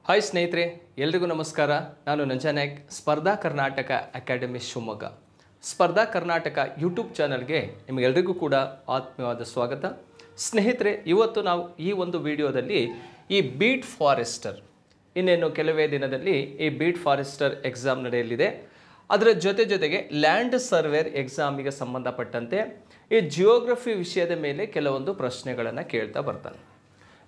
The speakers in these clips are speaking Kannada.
ಹಾಯ್ ಸ್ನೇಹಿತರೆ, ಎಲ್ರಿಗೂ ನಮಸ್ಕಾರ. ನಾನು ನಂಜನಾಯಕ್, ಸ್ಪರ್ಧಾ ಕರ್ನಾಟಕ ಅಕಾಡೆಮಿ ಶಿವಮೊಗ್ಗ. ಸ್ಪರ್ಧಾ ಕರ್ನಾಟಕ ಯೂಟ್ಯೂಬ್ ಚಾನಲ್ಗೆ ನಿಮಗೆಲ್ಲರಿಗೂ ಕೂಡ ಆತ್ಮೀಯವಾದ ಸ್ವಾಗತ. ಸ್ನೇಹಿತರೆ, ಇವತ್ತು ನಾವು ಈ ಒಂದು ವಿಡಿಯೋದಲ್ಲಿ ಈ ಬೀಟ್ ಫಾರೆಸ್ಟರ್, ಇನ್ನೇನು ಕೆಲವೇ ದಿನದಲ್ಲಿ ಈ ಬೀಟ್ ಫಾರೆಸ್ಟರ್ ಎಕ್ಸಾಮ್ ನಡೆಯಲಿದೆ. ಅದರ ಜೊತೆಗೆ ಲ್ಯಾಂಡ್ ಸರ್ವೇರ್ ಎಕ್ಸಾಮಿಗೆ ಸಂಬಂಧಪಟ್ಟಂತೆ ಈ ಜಿಯೋಗ್ರಫಿ ವಿಷಯದ ಮೇಲೆ ಕೆಲವೊಂದು ಪ್ರಶ್ನೆಗಳನ್ನು ಕೇಳ್ತಾ ಬರ್ತಾನೆ.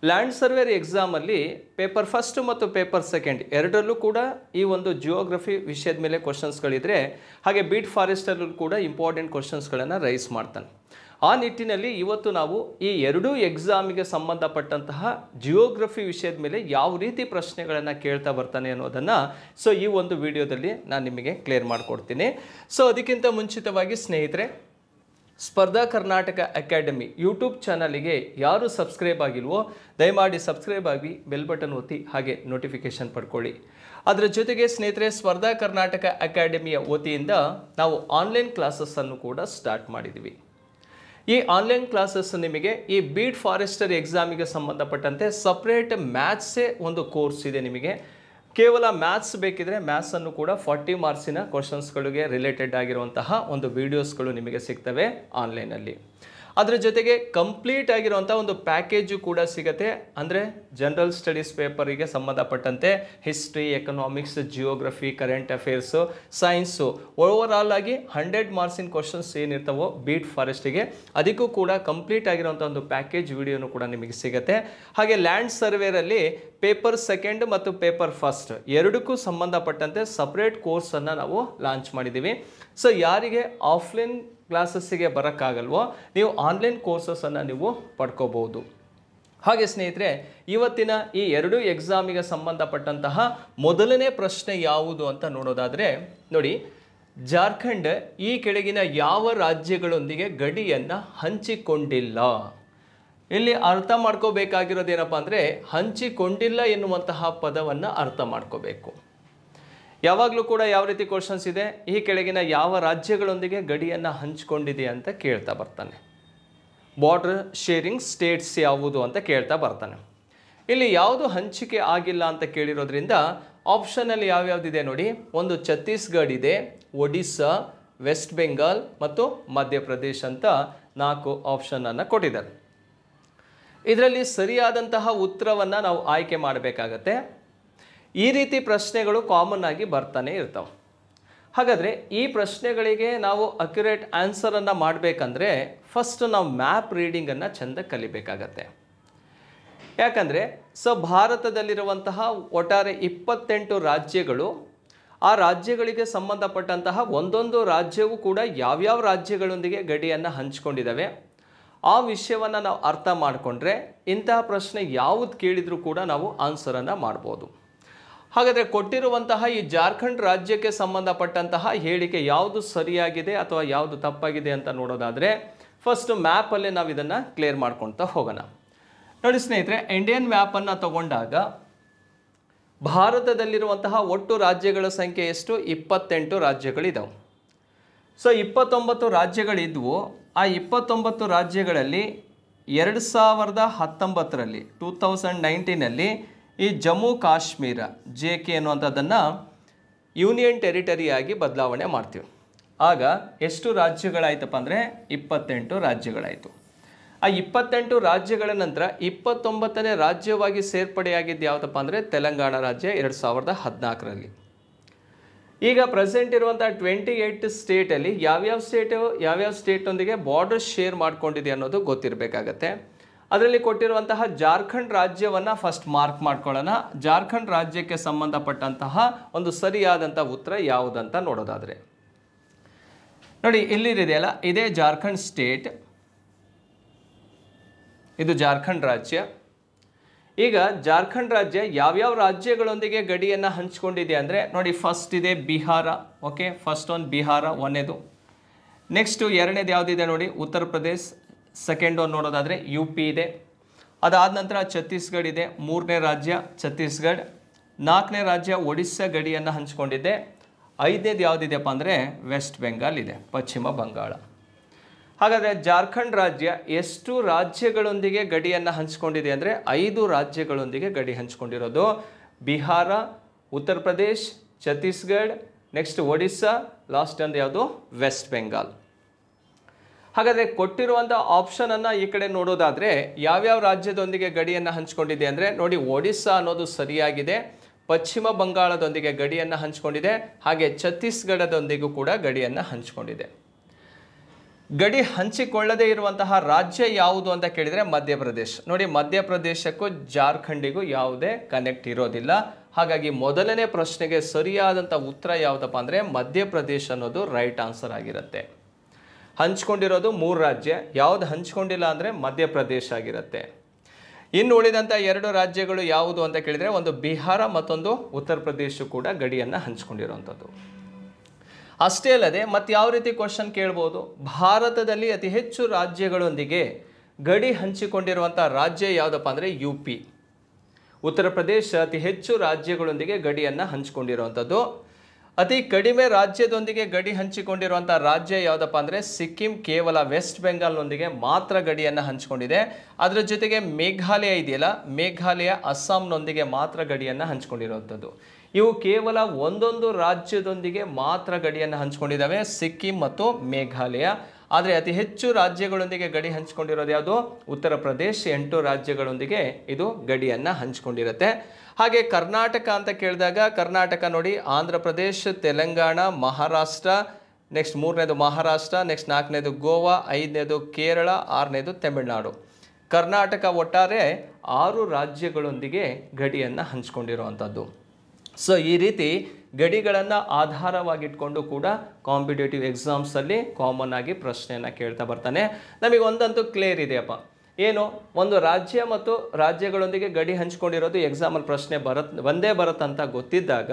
ಲ್ಯಾಂಡ್ ಸರ್ವೇರ್ ಎಕ್ಸಾಮಲ್ಲಿ ಪೇಪರ್ ಫಸ್ಟ್ ಮತ್ತು ಪೇಪರ್ ಸೆಕೆಂಡ್ ಎರಡರಲ್ಲೂ ಕೂಡ ಈ ಒಂದು ಜಿಯೋಗ್ರಫಿ ವಿಷಯದ ಮೇಲೆ ಕ್ವಶನ್ಸ್ಗಳಿದ್ರೆ, ಹಾಗೆ ಬೀಟ್ ಫಾರೆಸ್ಟಲ್ಲೂ ಕೂಡ ಇಂಪಾರ್ಟೆಂಟ್ ಕ್ವಶನ್ಸ್ಗಳನ್ನು ರೈಸ್ ಮಾಡ್ತಾನೆ. ಆ ನಿಟ್ಟಿನಲ್ಲಿ ಇವತ್ತು ನಾವು ಈ ಎರಡೂ ಎಕ್ಸಾಮಿಗೆ ಸಂಬಂಧಪಟ್ಟಂತಹ ಜಿಯೋಗ್ರಫಿ ವಿಷಯದ ಮೇಲೆ ಯಾವ ರೀತಿ ಪ್ರಶ್ನೆಗಳನ್ನು ಕೇಳ್ತಾ ಬರ್ತಾನೆ ಅನ್ನೋದನ್ನು ಈ ಒಂದು ವಿಡಿಯೋದಲ್ಲಿ ನಾನು ನಿಮಗೆ ಕ್ಲಿಯರ್ ಮಾಡಿಕೊಡ್ತೀನಿ. ಅದಕ್ಕಿಂತ ಮುಂಚಿತವಾಗಿ ಸ್ನೇಹಿತರೆ, ಸ್ಪರ್ಧಾ ಕರ್ನಾಟಕ ಅಕಾಡೆಮಿ ಯೂಟ್ಯೂಬ್ ಚಾನಲಿಗೆ ಯಾರು ಸಬ್ಸ್ಕ್ರೈಬ್ ಆಗಿಲ್ವೋ ದಯಮಾಡಿ ಸಬ್ಸ್ಕ್ರೈಬ್ ಆಗಿ, ಬೆಲ್ ಬಟನ್ ಒತ್ತಿ, ಹಾಗೆ ನೋಟಿಫಿಕೇಷನ್ ಪಡ್ಕೊಳ್ಳಿ. ಅದರ ಜೊತೆಗೆ ಸ್ನೇಹಿತರೆ, ಸ್ಪರ್ಧಾ ಕರ್ನಾಟಕ ಅಕಾಡೆಮಿಯ ವತಿಯಿಂದ ನಾವು ಆನ್ಲೈನ್ ಕ್ಲಾಸಸ್ಸನ್ನು ಕೂಡ ಸ್ಟಾರ್ಟ್ ಮಾಡಿದ್ದೀವಿ. ಈ ಆನ್ಲೈನ್ ಕ್ಲಾಸಸ್ ನಿಮಗೆ ಈ ಬೀಟ್ ಫಾರೆಸ್ಟರ್ ಎಕ್ಸಾಮಿಗೆ ಸಂಬಂಧಪಟ್ಟಂತೆ ಸಪ್ರೇಟ್ ಮ್ಯಾಥ್ಸೇ ಒಂದು ಕೋರ್ಸ್ ಇದೆ. ನಿಮಗೆ ಕೇವಲ ಮ್ಯಾಥ್ಸ್ ಬೇಕಿದ್ರೆ ಮ್ಯಾಥ್ಸನ್ನು ಕೂಡ 40 ಮಾರ್ಕ್ಸಿನ ಕ್ವಶನ್ಸ್ಗಳಿಗೆ ರಿಲೇಟೆಡ್ ಆಗಿರುವಂತಹ ಒಂದು ವಿಡಿಯೋಸ್ಗಳು ನಿಮಗೆ ಸಿಗ್ತವೆ ಆನ್ಲೈನಲ್ಲಿ. ಅದರ ಜೊತೆಗೆ ಕಂಪ್ಲೀಟ್ ಆಗಿರುವಂಥ ಒಂದು ಪ್ಯಾಕೇಜು ಕೂಡ ಸಿಗುತ್ತೆ. ಅಂದರೆ ಜನರಲ್ ಸ್ಟಡೀಸ್ ಪೇಪರಿಗೆ ಸಂಬಂಧಪಟ್ಟಂತೆ history, economics, geography, current affairs, science, overall ಆಗಿ 100 ಮಾರ್ಕ್ಸಿನ ಕ್ವಶನ್ಸ್ ಏನಿರ್ತಾವೋ ಬೀಟ್ ಫಾರೆಸ್ಟಿಗೆ, ಅದಕ್ಕೂ ಕೂಡ ಕಂಪ್ಲೀಟ್ ಆಗಿರುವಂಥ ಒಂದು ಪ್ಯಾಕೇಜ್ ವಿಡಿಯೋನು ಕೂಡ ನಿಮಗೆ ಸಿಗುತ್ತೆ. ಹಾಗೆ ಲ್ಯಾಂಡ್ ಸರ್ವೇರಲ್ಲಿ ಪೇಪರ್ ಸೆಕೆಂಡ್ ಮತ್ತು ಪೇಪರ್ ಫಸ್ಟ್ ಎರಡಕ್ಕೂ ಸಂಬಂಧಪಟ್ಟಂತೆ ಸಪ್ರೇಟ್ ಕೋರ್ಸನ್ನು ನಾವು ಲಾಂಚ್ ಮಾಡಿದ್ದೀವಿ. ಯಾರಿಗೆ ಆಫ್ಲೈನ್ ಕ್ಲಾಸಸ್ಸಿಗೆ ಬರೋಕ್ಕಾಗಲ್ವೋ ನೀವು ಆನ್ಲೈನ್ ಕೋರ್ಸಸನ್ನು ನೀವು ಪಡ್ಕೋಬಹುದು. ಹಾಗೆ ಸ್ನೇಹಿತರೆ, ಇವತ್ತಿನ ಈ ಎರಡೂ ಎಕ್ಸಾಮಿಗೆ ಸಂಬಂಧಪಟ್ಟಂತಹ ಮೊದಲನೇ ಪ್ರಶ್ನೆ ಯಾವುದು ಅಂತ ನೋಡೋದಾದರೆ ನೋಡಿ, ಜಾರ್ಖಂಡ್ ಈ ಕೆಳಗಿನ ಯಾವ ರಾಜ್ಯಗಳೊಂದಿಗೆ ಗಡಿಯನ್ನು ಹಂಚಿಕೊಂಡಿಲ್ಲ? ಇಲ್ಲಿ ಅರ್ಥ ಮಾಡ್ಕೋಬೇಕಾಗಿರೋದೇನಪ್ಪ ಅಂದರೆ, ಹಂಚಿಕೊಂಡಿಲ್ಲ ಎನ್ನುವಂತಹ ಪದವನ್ನು ಅರ್ಥ ಮಾಡ್ಕೋಬೇಕು. ಯಾವಾಗಲೂ ಕೂಡ ಯಾವ ರೀತಿ ಕ್ವಶನ್ಸ್ ಇದೆ, ಈ ಕೆಳಗಿನ ಯಾವ ರಾಜ್ಯಗಳೊಂದಿಗೆ ಗಡಿಯನ್ನು ಹಂಚಿಕೊಂಡಿದೆ ಅಂತ ಕೇಳ್ತಾ ಬರ್ತಾನೆ. ಬಾರ್ಡರ್ ಶೇರಿಂಗ್ ಸ್ಟೇಟ್ಸ್ ಯಾವುದು ಅಂತ ಕೇಳ್ತಾ ಬರ್ತಾನೆ. ಇಲ್ಲಿ ಯಾವುದು ಹಂಚಿಕೆ ಆಗಿಲ್ಲ ಅಂತ ಕೇಳಿರೋದ್ರಿಂದ ಆಪ್ಷನಲ್ಲಿ ಯಾವ್ಯಾವುದಿದೆ ನೋಡಿ, ಒಂದು ಛತ್ತೀಸ್ಗಢ ಇದೆ, ಒಡಿಸ್ಸಾ, ವೆಸ್ಟ್ ಬೆಂಗಾಲ್ ಮತ್ತು ಮಧ್ಯಪ್ರದೇಶ್ ಅಂತ 4 ಆಪ್ಷನನ್ನು ಕೊಟ್ಟಿದ್ದಾರೆ. ಇದರಲ್ಲಿ ಸರಿಯಾದಂತಹ ಉತ್ತರವನ್ನು ನಾವು ಆಯ್ಕೆ ಮಾಡಬೇಕಾಗತ್ತೆ. ಈ ರೀತಿ ಪ್ರಶ್ನೆಗಳು ಕಾಮನ್ ಆಗಿ ಬರ್ತಾನೆ ಇರ್ತಾವೆ. ಹಾಗಾದರೆ ಈ ಪ್ರಶ್ನೆಗಳಿಗೆ ನಾವು ಅಕ್ಯುರೇಟ್ ಆನ್ಸರನ್ನು ಮಾಡಬೇಕಂದ್ರೆ ಫಸ್ಟ್ ನಾವು ಮ್ಯಾಪ್ ರೀಡಿಂಗನ್ನು ಚೆಂದ ಕಲಿಬೇಕಾಗತ್ತೆ. ಯಾಕಂದರೆ ಭಾರತದಲ್ಲಿರುವಂತಹ ಒಟ್ಟಾರೆ 28 ರಾಜ್ಯಗಳು, ಆ ರಾಜ್ಯಗಳಿಗೆ ಸಂಬಂಧಪಟ್ಟಂತಹ ಒಂದೊಂದು ರಾಜ್ಯವೂ ಕೂಡ ಯಾವ್ಯಾವ ರಾಜ್ಯಗಳೊಂದಿಗೆ ಗಡಿಯನ್ನು ಹಂಚಿಕೊಂಡಿದ್ದಾವೆ, ಆ ವಿಷಯವನ್ನು ನಾವು ಅರ್ಥ ಮಾಡಿಕೊಂಡ್ರೆ ಇಂತಹ ಪ್ರಶ್ನೆ ಯಾವುದು ಕೇಳಿದರೂ ಕೂಡ ನಾವು ಆನ್ಸರನ್ನು ಮಾಡ್ಬೋದು. ಹಾಗಾದರೆ ಕೊಟ್ಟಿರುವಂತಹ ಈ ಜಾರ್ಖಂಡ್ ರಾಜ್ಯಕ್ಕೆ ಸಂಬಂಧಪಟ್ಟಂತಹ ಹೇಳಿಕೆ ಯಾವುದು ಸರಿಯಾಗಿದೆ ಅಥವಾ ಯಾವುದು ತಪ್ಪಾಗಿದೆ ಅಂತ ನೋಡೋದಾದರೆ ಫಸ್ಟ್ ಮ್ಯಾಪಲ್ಲಿ ನಾವು ಇದನ್ನು ಕ್ಲಿಯರ್ ಮಾಡ್ಕೊಳ್ತಾ ಹೋಗೋಣ. ನೋಡಿ ಸ್ನೇಹಿತರೆ, ಇಂಡಿಯನ್ ಮ್ಯಾಪನ್ನು ತಗೊಂಡಾಗ ಭಾರತದಲ್ಲಿರುವಂತಹ ಒಟ್ಟು ರಾಜ್ಯಗಳ ಸಂಖ್ಯೆ ಎಷ್ಟು? 28 ರಾಜ್ಯಗಳಿದ್ದಾವೆ. 29 ರಾಜ್ಯಗಳಿದ್ವು. ಆ 29 ರಾಜ್ಯಗಳಲ್ಲಿ 2019ರಲ್ಲಿ 2019ನಲ್ಲಿ ಈ ಜಮ್ಮು ಕಾಶ್ಮೀರ JK ಅನ್ನುವಂಥದ್ದನ್ನು ಯೂನಿಯನ್ ಟೆರಿಟರಿಯಾಗಿ ಬದಲಾವಣೆ ಮಾಡ್ತೀವಿ. ಆಗ ಎಷ್ಟು ರಾಜ್ಯಗಳಾಯ್ತಪ್ಪ ಅಂದರೆ 28 ರಾಜ್ಯಗಳಾಯಿತು. ಆ 28 ರಾಜ್ಯಗಳ ನಂತರ 29ನೇ ರಾಜ್ಯವಾಗಿ ಸೇರ್ಪಡೆಯಾಗಿದ್ದು ಯಾವುದಪ್ಪ ಅಂದರೆ ತೆಲಂಗಾಣ ರಾಜ್ಯ 2014ರಲ್ಲಿ. ಈಗ ಪ್ರೆಸೆಂಟ್ ಇರುವಂಥ 28 ಸ್ಟೇಟಲ್ಲಿ ಯಾವ್ಯಾವ ಸ್ಟೇಟ್ನೊಂದಿಗೆ ಬಾರ್ಡರ್ ಶೇರ್ ಮಾಡ್ಕೊಂಡಿದೆ ಅನ್ನೋದು ಗೊತ್ತಿರಬೇಕಾಗತ್ತೆ. ಅದರಲ್ಲಿ ಕೊಟ್ಟಿರುವಂತಹ ಜಾರ್ಖಂಡ್ ರಾಜ್ಯವನ್ನು ಫಸ್ಟ್ ಮಾರ್ಕ್ ಮಾಡ್ಕೊಳ್ಳೋಣ. ಜಾರ್ಖಂಡ್ ರಾಜ್ಯಕ್ಕೆ ಸಂಬಂಧಪಟ್ಟಂತಹ ಒಂದು ಸರಿಯಾದಂಥ ಉತ್ತರ ಯಾವುದಂತ ನೋಡೋದಾದರೆ ನೋಡಿ, ಇಲ್ಲಿದೆಯಲ್ಲ, ಇದೇ ಜಾರ್ಖಂಡ್ ಸ್ಟೇಟ್, ಇದು ಜಾರ್ಖಂಡ್ ರಾಜ್ಯ. ಈಗ ಜಾರ್ಖಂಡ್ ರಾಜ್ಯ ಯಾವ್ಯಾವ ರಾಜ್ಯಗಳೊಂದಿಗೆ ಗಡಿಯನ್ನು ಹಂಚಿಕೊಂಡಿದೆ ಅಂದರೆ ನೋಡಿ, ಫಸ್ಟ್ ಇದೆ ಬಿಹಾರ. ಓಕೆ, ಫಸ್ಟ್ ಒಂದು ಬಿಹಾರ ಒಂದೇದು. ನೆಕ್ಸ್ಟು ಎರಡನೇದು ಯಾವುದಿದೆ ನೋಡಿ, ಉತ್ತರ ಪ್ರದೇಶ್. ಸೆಕೆಂಡ್ ಒಂದು ನೋಡೋದಾದರೆ UP ಇದೆ. ಅದಾದ ನಂತರ ಛತ್ತೀಸ್ಗಢ ಇದೆ, 3ನೇ ರಾಜ್ಯ ಛತ್ತೀಸ್ಗಢ. 4ನೇ ರಾಜ್ಯ ಒಡಿಸ್ಸಾ ಗಡಿಯನ್ನು ಹಂಚಿಕೊಂಡಿದೆ. 5ನೇದು ಯಾವುದಿದೆಯಪ್ಪ ಅಂದರೆ ವೆಸ್ಟ್ ಬೆಂಗಾಲ್ ಇದೆ, ಪಶ್ಚಿಮ ಬಂಗಾಳ. ಹಾಗಾದರೆ ಜಾರ್ಖಂಡ್ ರಾಜ್ಯ ಎಷ್ಟು ರಾಜ್ಯಗಳೊಂದಿಗೆ ಗಡಿಯನ್ನು ಹಂಚಿಕೊಂಡಿದೆ ಅಂದರೆ 5 ರಾಜ್ಯಗಳೊಂದಿಗೆ ಗಡಿ ಹಂಚಿಕೊಂಡಿರೋದು. ಬಿಹಾರ, ಉತ್ತರ ಪ್ರದೇಶ್, ಛತ್ತೀಸ್ಗಢ, ನೆಕ್ಸ್ಟ್ ಒಡಿಸ್ಸಾ, ಲಾಸ್ಟ್ ಒಂದು ಯಾವುದು ವೆಸ್ಟ್ ಬೆಂಗಾಲ್. ಹಾಗಾದರೆ ಕೊಟ್ಟಿರುವಂಥ ಆಪ್ಷನನ್ನು ಈ ಕಡೆ ನೋಡೋದಾದರೆ ಯಾವ್ಯಾವ ರಾಜ್ಯದೊಂದಿಗೆ ಗಡಿಯನ್ನು ಹಂಚಿಕೊಂಡಿದೆ ಅಂದರೆ ನೋಡಿ, ಒಡಿಸ್ಸಾ ಅನ್ನೋದು ಸರಿಯಾಗಿದೆ, ಪಶ್ಚಿಮ ಬಂಗಾಳದೊಂದಿಗೆ ಗಡಿಯನ್ನು ಹಂಚಿಕೊಂಡಿದೆ, ಹಾಗೆ ಛತ್ತೀಸ್ಗಢದೊಂದಿಗೂ ಕೂಡ ಗಡಿಯನ್ನು ಹಂಚಿಕೊಂಡಿದೆ. ಗಡಿ ಹಂಚಿಕೊಳ್ಳದೇ ಇರುವಂತಹ ರಾಜ್ಯ ಯಾವುದು ಅಂತ ಕೇಳಿದರೆ ಮಧ್ಯಪ್ರದೇಶ್. ನೋಡಿ, ಮಧ್ಯಪ್ರದೇಶಕ್ಕೂ ಜಾರ್ಖಂಡಿಗೂ ಯಾವುದೇ ಕನೆಕ್ಟ್ ಇರೋದಿಲ್ಲ. ಹಾಗಾಗಿ ಮೊದಲನೇ ಪ್ರಶ್ನೆಗೆ ಸರಿಯಾದಂಥ ಉತ್ತರ ಯಾವುದಪ್ಪ ಅಂದರೆ ಮಧ್ಯಪ್ರದೇಶ ಅನ್ನೋದು ರೈಟ್ ಆನ್ಸರ್ ಆಗಿರುತ್ತೆ. ಹಂಚ್ಕೊಂಡಿರೋದು 3 ರಾಜ್ಯ, ಯಾವುದು ಹಂಚ್ಕೊಂಡಿಲ್ಲ ಅಂದರೆ ಮಧ್ಯಪ್ರದೇಶ ಆಗಿರುತ್ತೆ. ಇನ್ನು ಉಳಿದಂಥ 2 ರಾಜ್ಯಗಳು ಯಾವುದು ಅಂತ ಕೇಳಿದರೆ ಒಂದು ಬಿಹಾರ, ಮತ್ತೊಂದು ಉತ್ತರ ಪ್ರದೇಶ ಕೂಡ ಗಡಿಯನ್ನು ಹಂಚ್ಕೊಂಡಿರುವಂಥದ್ದು. ಅಷ್ಟೇ ಅಲ್ಲದೆ ಮತ್ತೆ ಯಾವ ರೀತಿ ಕ್ವಶನ್ ಕೇಳ್ಬೋದು, ಭಾರತದಲ್ಲಿ ಅತಿ ಹೆಚ್ಚು ರಾಜ್ಯಗಳೊಂದಿಗೆ ಗಡಿ ಹಂಚಿಕೊಂಡಿರುವಂಥ ರಾಜ್ಯ ಯಾವುದಪ್ಪ ಅಂದರೆ UP. ಉತ್ತರ ಪ್ರದೇಶ ಅತಿ ಹೆಚ್ಚು ರಾಜ್ಯಗಳೊಂದಿಗೆ ಗಡಿಯನ್ನು ಹಂಚಿಕೊಂಡಿರುವಂಥದ್ದು. ಅತಿ ಕಡಿಮೆ ರಾಜ್ಯದೊಂದಿಗೆ ಗಡಿ ಹಂಚಿಕೊಂಡಿರುವಂಥ ರಾಜ್ಯ ಯಾವುದಪ್ಪ ಅಂದರೆ ಸಿಕ್ಕಿಂ, ಕೇವಲ ವೆಸ್ಟ್ ಬೆಂಗಾಲ್ನೊಂದಿಗೆ ಮಾತ್ರ ಗಡಿಯನ್ನು ಹಂಚಿಕೊಂಡಿದೆ. ಅದರ ಜೊತೆಗೆ ಮೇಘಾಲಯ ಇದೆಯಲ್ಲ, ಮೇಘಾಲಯ ಅಸ್ಸಾಂನೊಂದಿಗೆ ಮಾತ್ರ ಗಡಿಯನ್ನು ಹಂಚಿಕೊಂಡಿರುವಂಥದ್ದು. ಇವು ಕೇವಲ ಒಂದೊಂದು ರಾಜ್ಯದೊಂದಿಗೆ ಮಾತ್ರ ಗಡಿಯನ್ನು ಹಂಚಿಕೊಂಡಿದ್ದಾವೆ, ಸಿಕ್ಕಿಂ ಮತ್ತು ಮೇಘಾಲಯ. ಆದರೆ ಅತಿ ಹೆಚ್ಚು ರಾಜ್ಯಗಳೊಂದಿಗೆ ಗಡಿ ಹಂಚಿಕೊಂಡಿರೋದು ಯಾವುದು? ಉತ್ತರ ಪ್ರದೇಶ್ 8 ರಾಜ್ಯಗಳೊಂದಿಗೆ ಇದು ಗಡಿಯನ್ನು ಹಂಚಿಕೊಂಡಿರುತ್ತೆ. ಹಾಗೆ ಕರ್ನಾಟಕ ಅಂತ ಕೇಳಿದಾಗ ಕರ್ನಾಟಕ ನೋಡಿ, ಆಂಧ್ರ ಪ್ರದೇಶ್, ತೆಲಂಗಾಣ, ಮಹಾರಾಷ್ಟ್ರ, ನೆಕ್ಸ್ಟ್ 3ನೇದು ಮಹಾರಾಷ್ಟ್ರ, ನೆಕ್ಸ್ಟ್ 4ನೇದು ಗೋವಾ, 5ನೇದು ಕೇರಳ, 6ನೇದು ತಮಿಳುನಾಡು. ಕರ್ನಾಟಕ ಒಟ್ಟಾರೆ 6 ರಾಜ್ಯಗಳೊಂದಿಗೆ ಗಡಿಯನ್ನು ಹಂಚಿಕೊಂಡಿರುವಂಥದ್ದು. ಸೊ ಈ ರೀತಿ ಗಡಿಗಳನ್ನು ಆಧಾರವಾಗಿಟ್ಕೊಂಡು ಕೂಡ ಕಾಂಪಿಟೇಟಿವ್ ಎಕ್ಸಾಮ್ಸಲ್ಲಿ ಕಾಮನ್ ಆಗಿ ಪ್ರಶ್ನೆಯನ್ನು ಕೇಳ್ತಾ ಬರ್ತಾನೆ. ನಮಗೆ ಒಂದಂತೂ ಕ್ಲಿಯರ್ ಇದೆಯಪ್ಪ, ಏನು ಒಂದು ರಾಜ್ಯ ಮತ್ತು ರಾಜ್ಯಗಳೊಂದಿಗೆ ಗಡಿ ಹಂಚ್ಕೊಂಡಿರೋದು ಎಕ್ಸಾಮಲ್ಲಿ ಪ್ರಶ್ನೆ ಒಂದೇ ಬರುತ್ತಂತ ಗೊತ್ತಿದ್ದಾಗ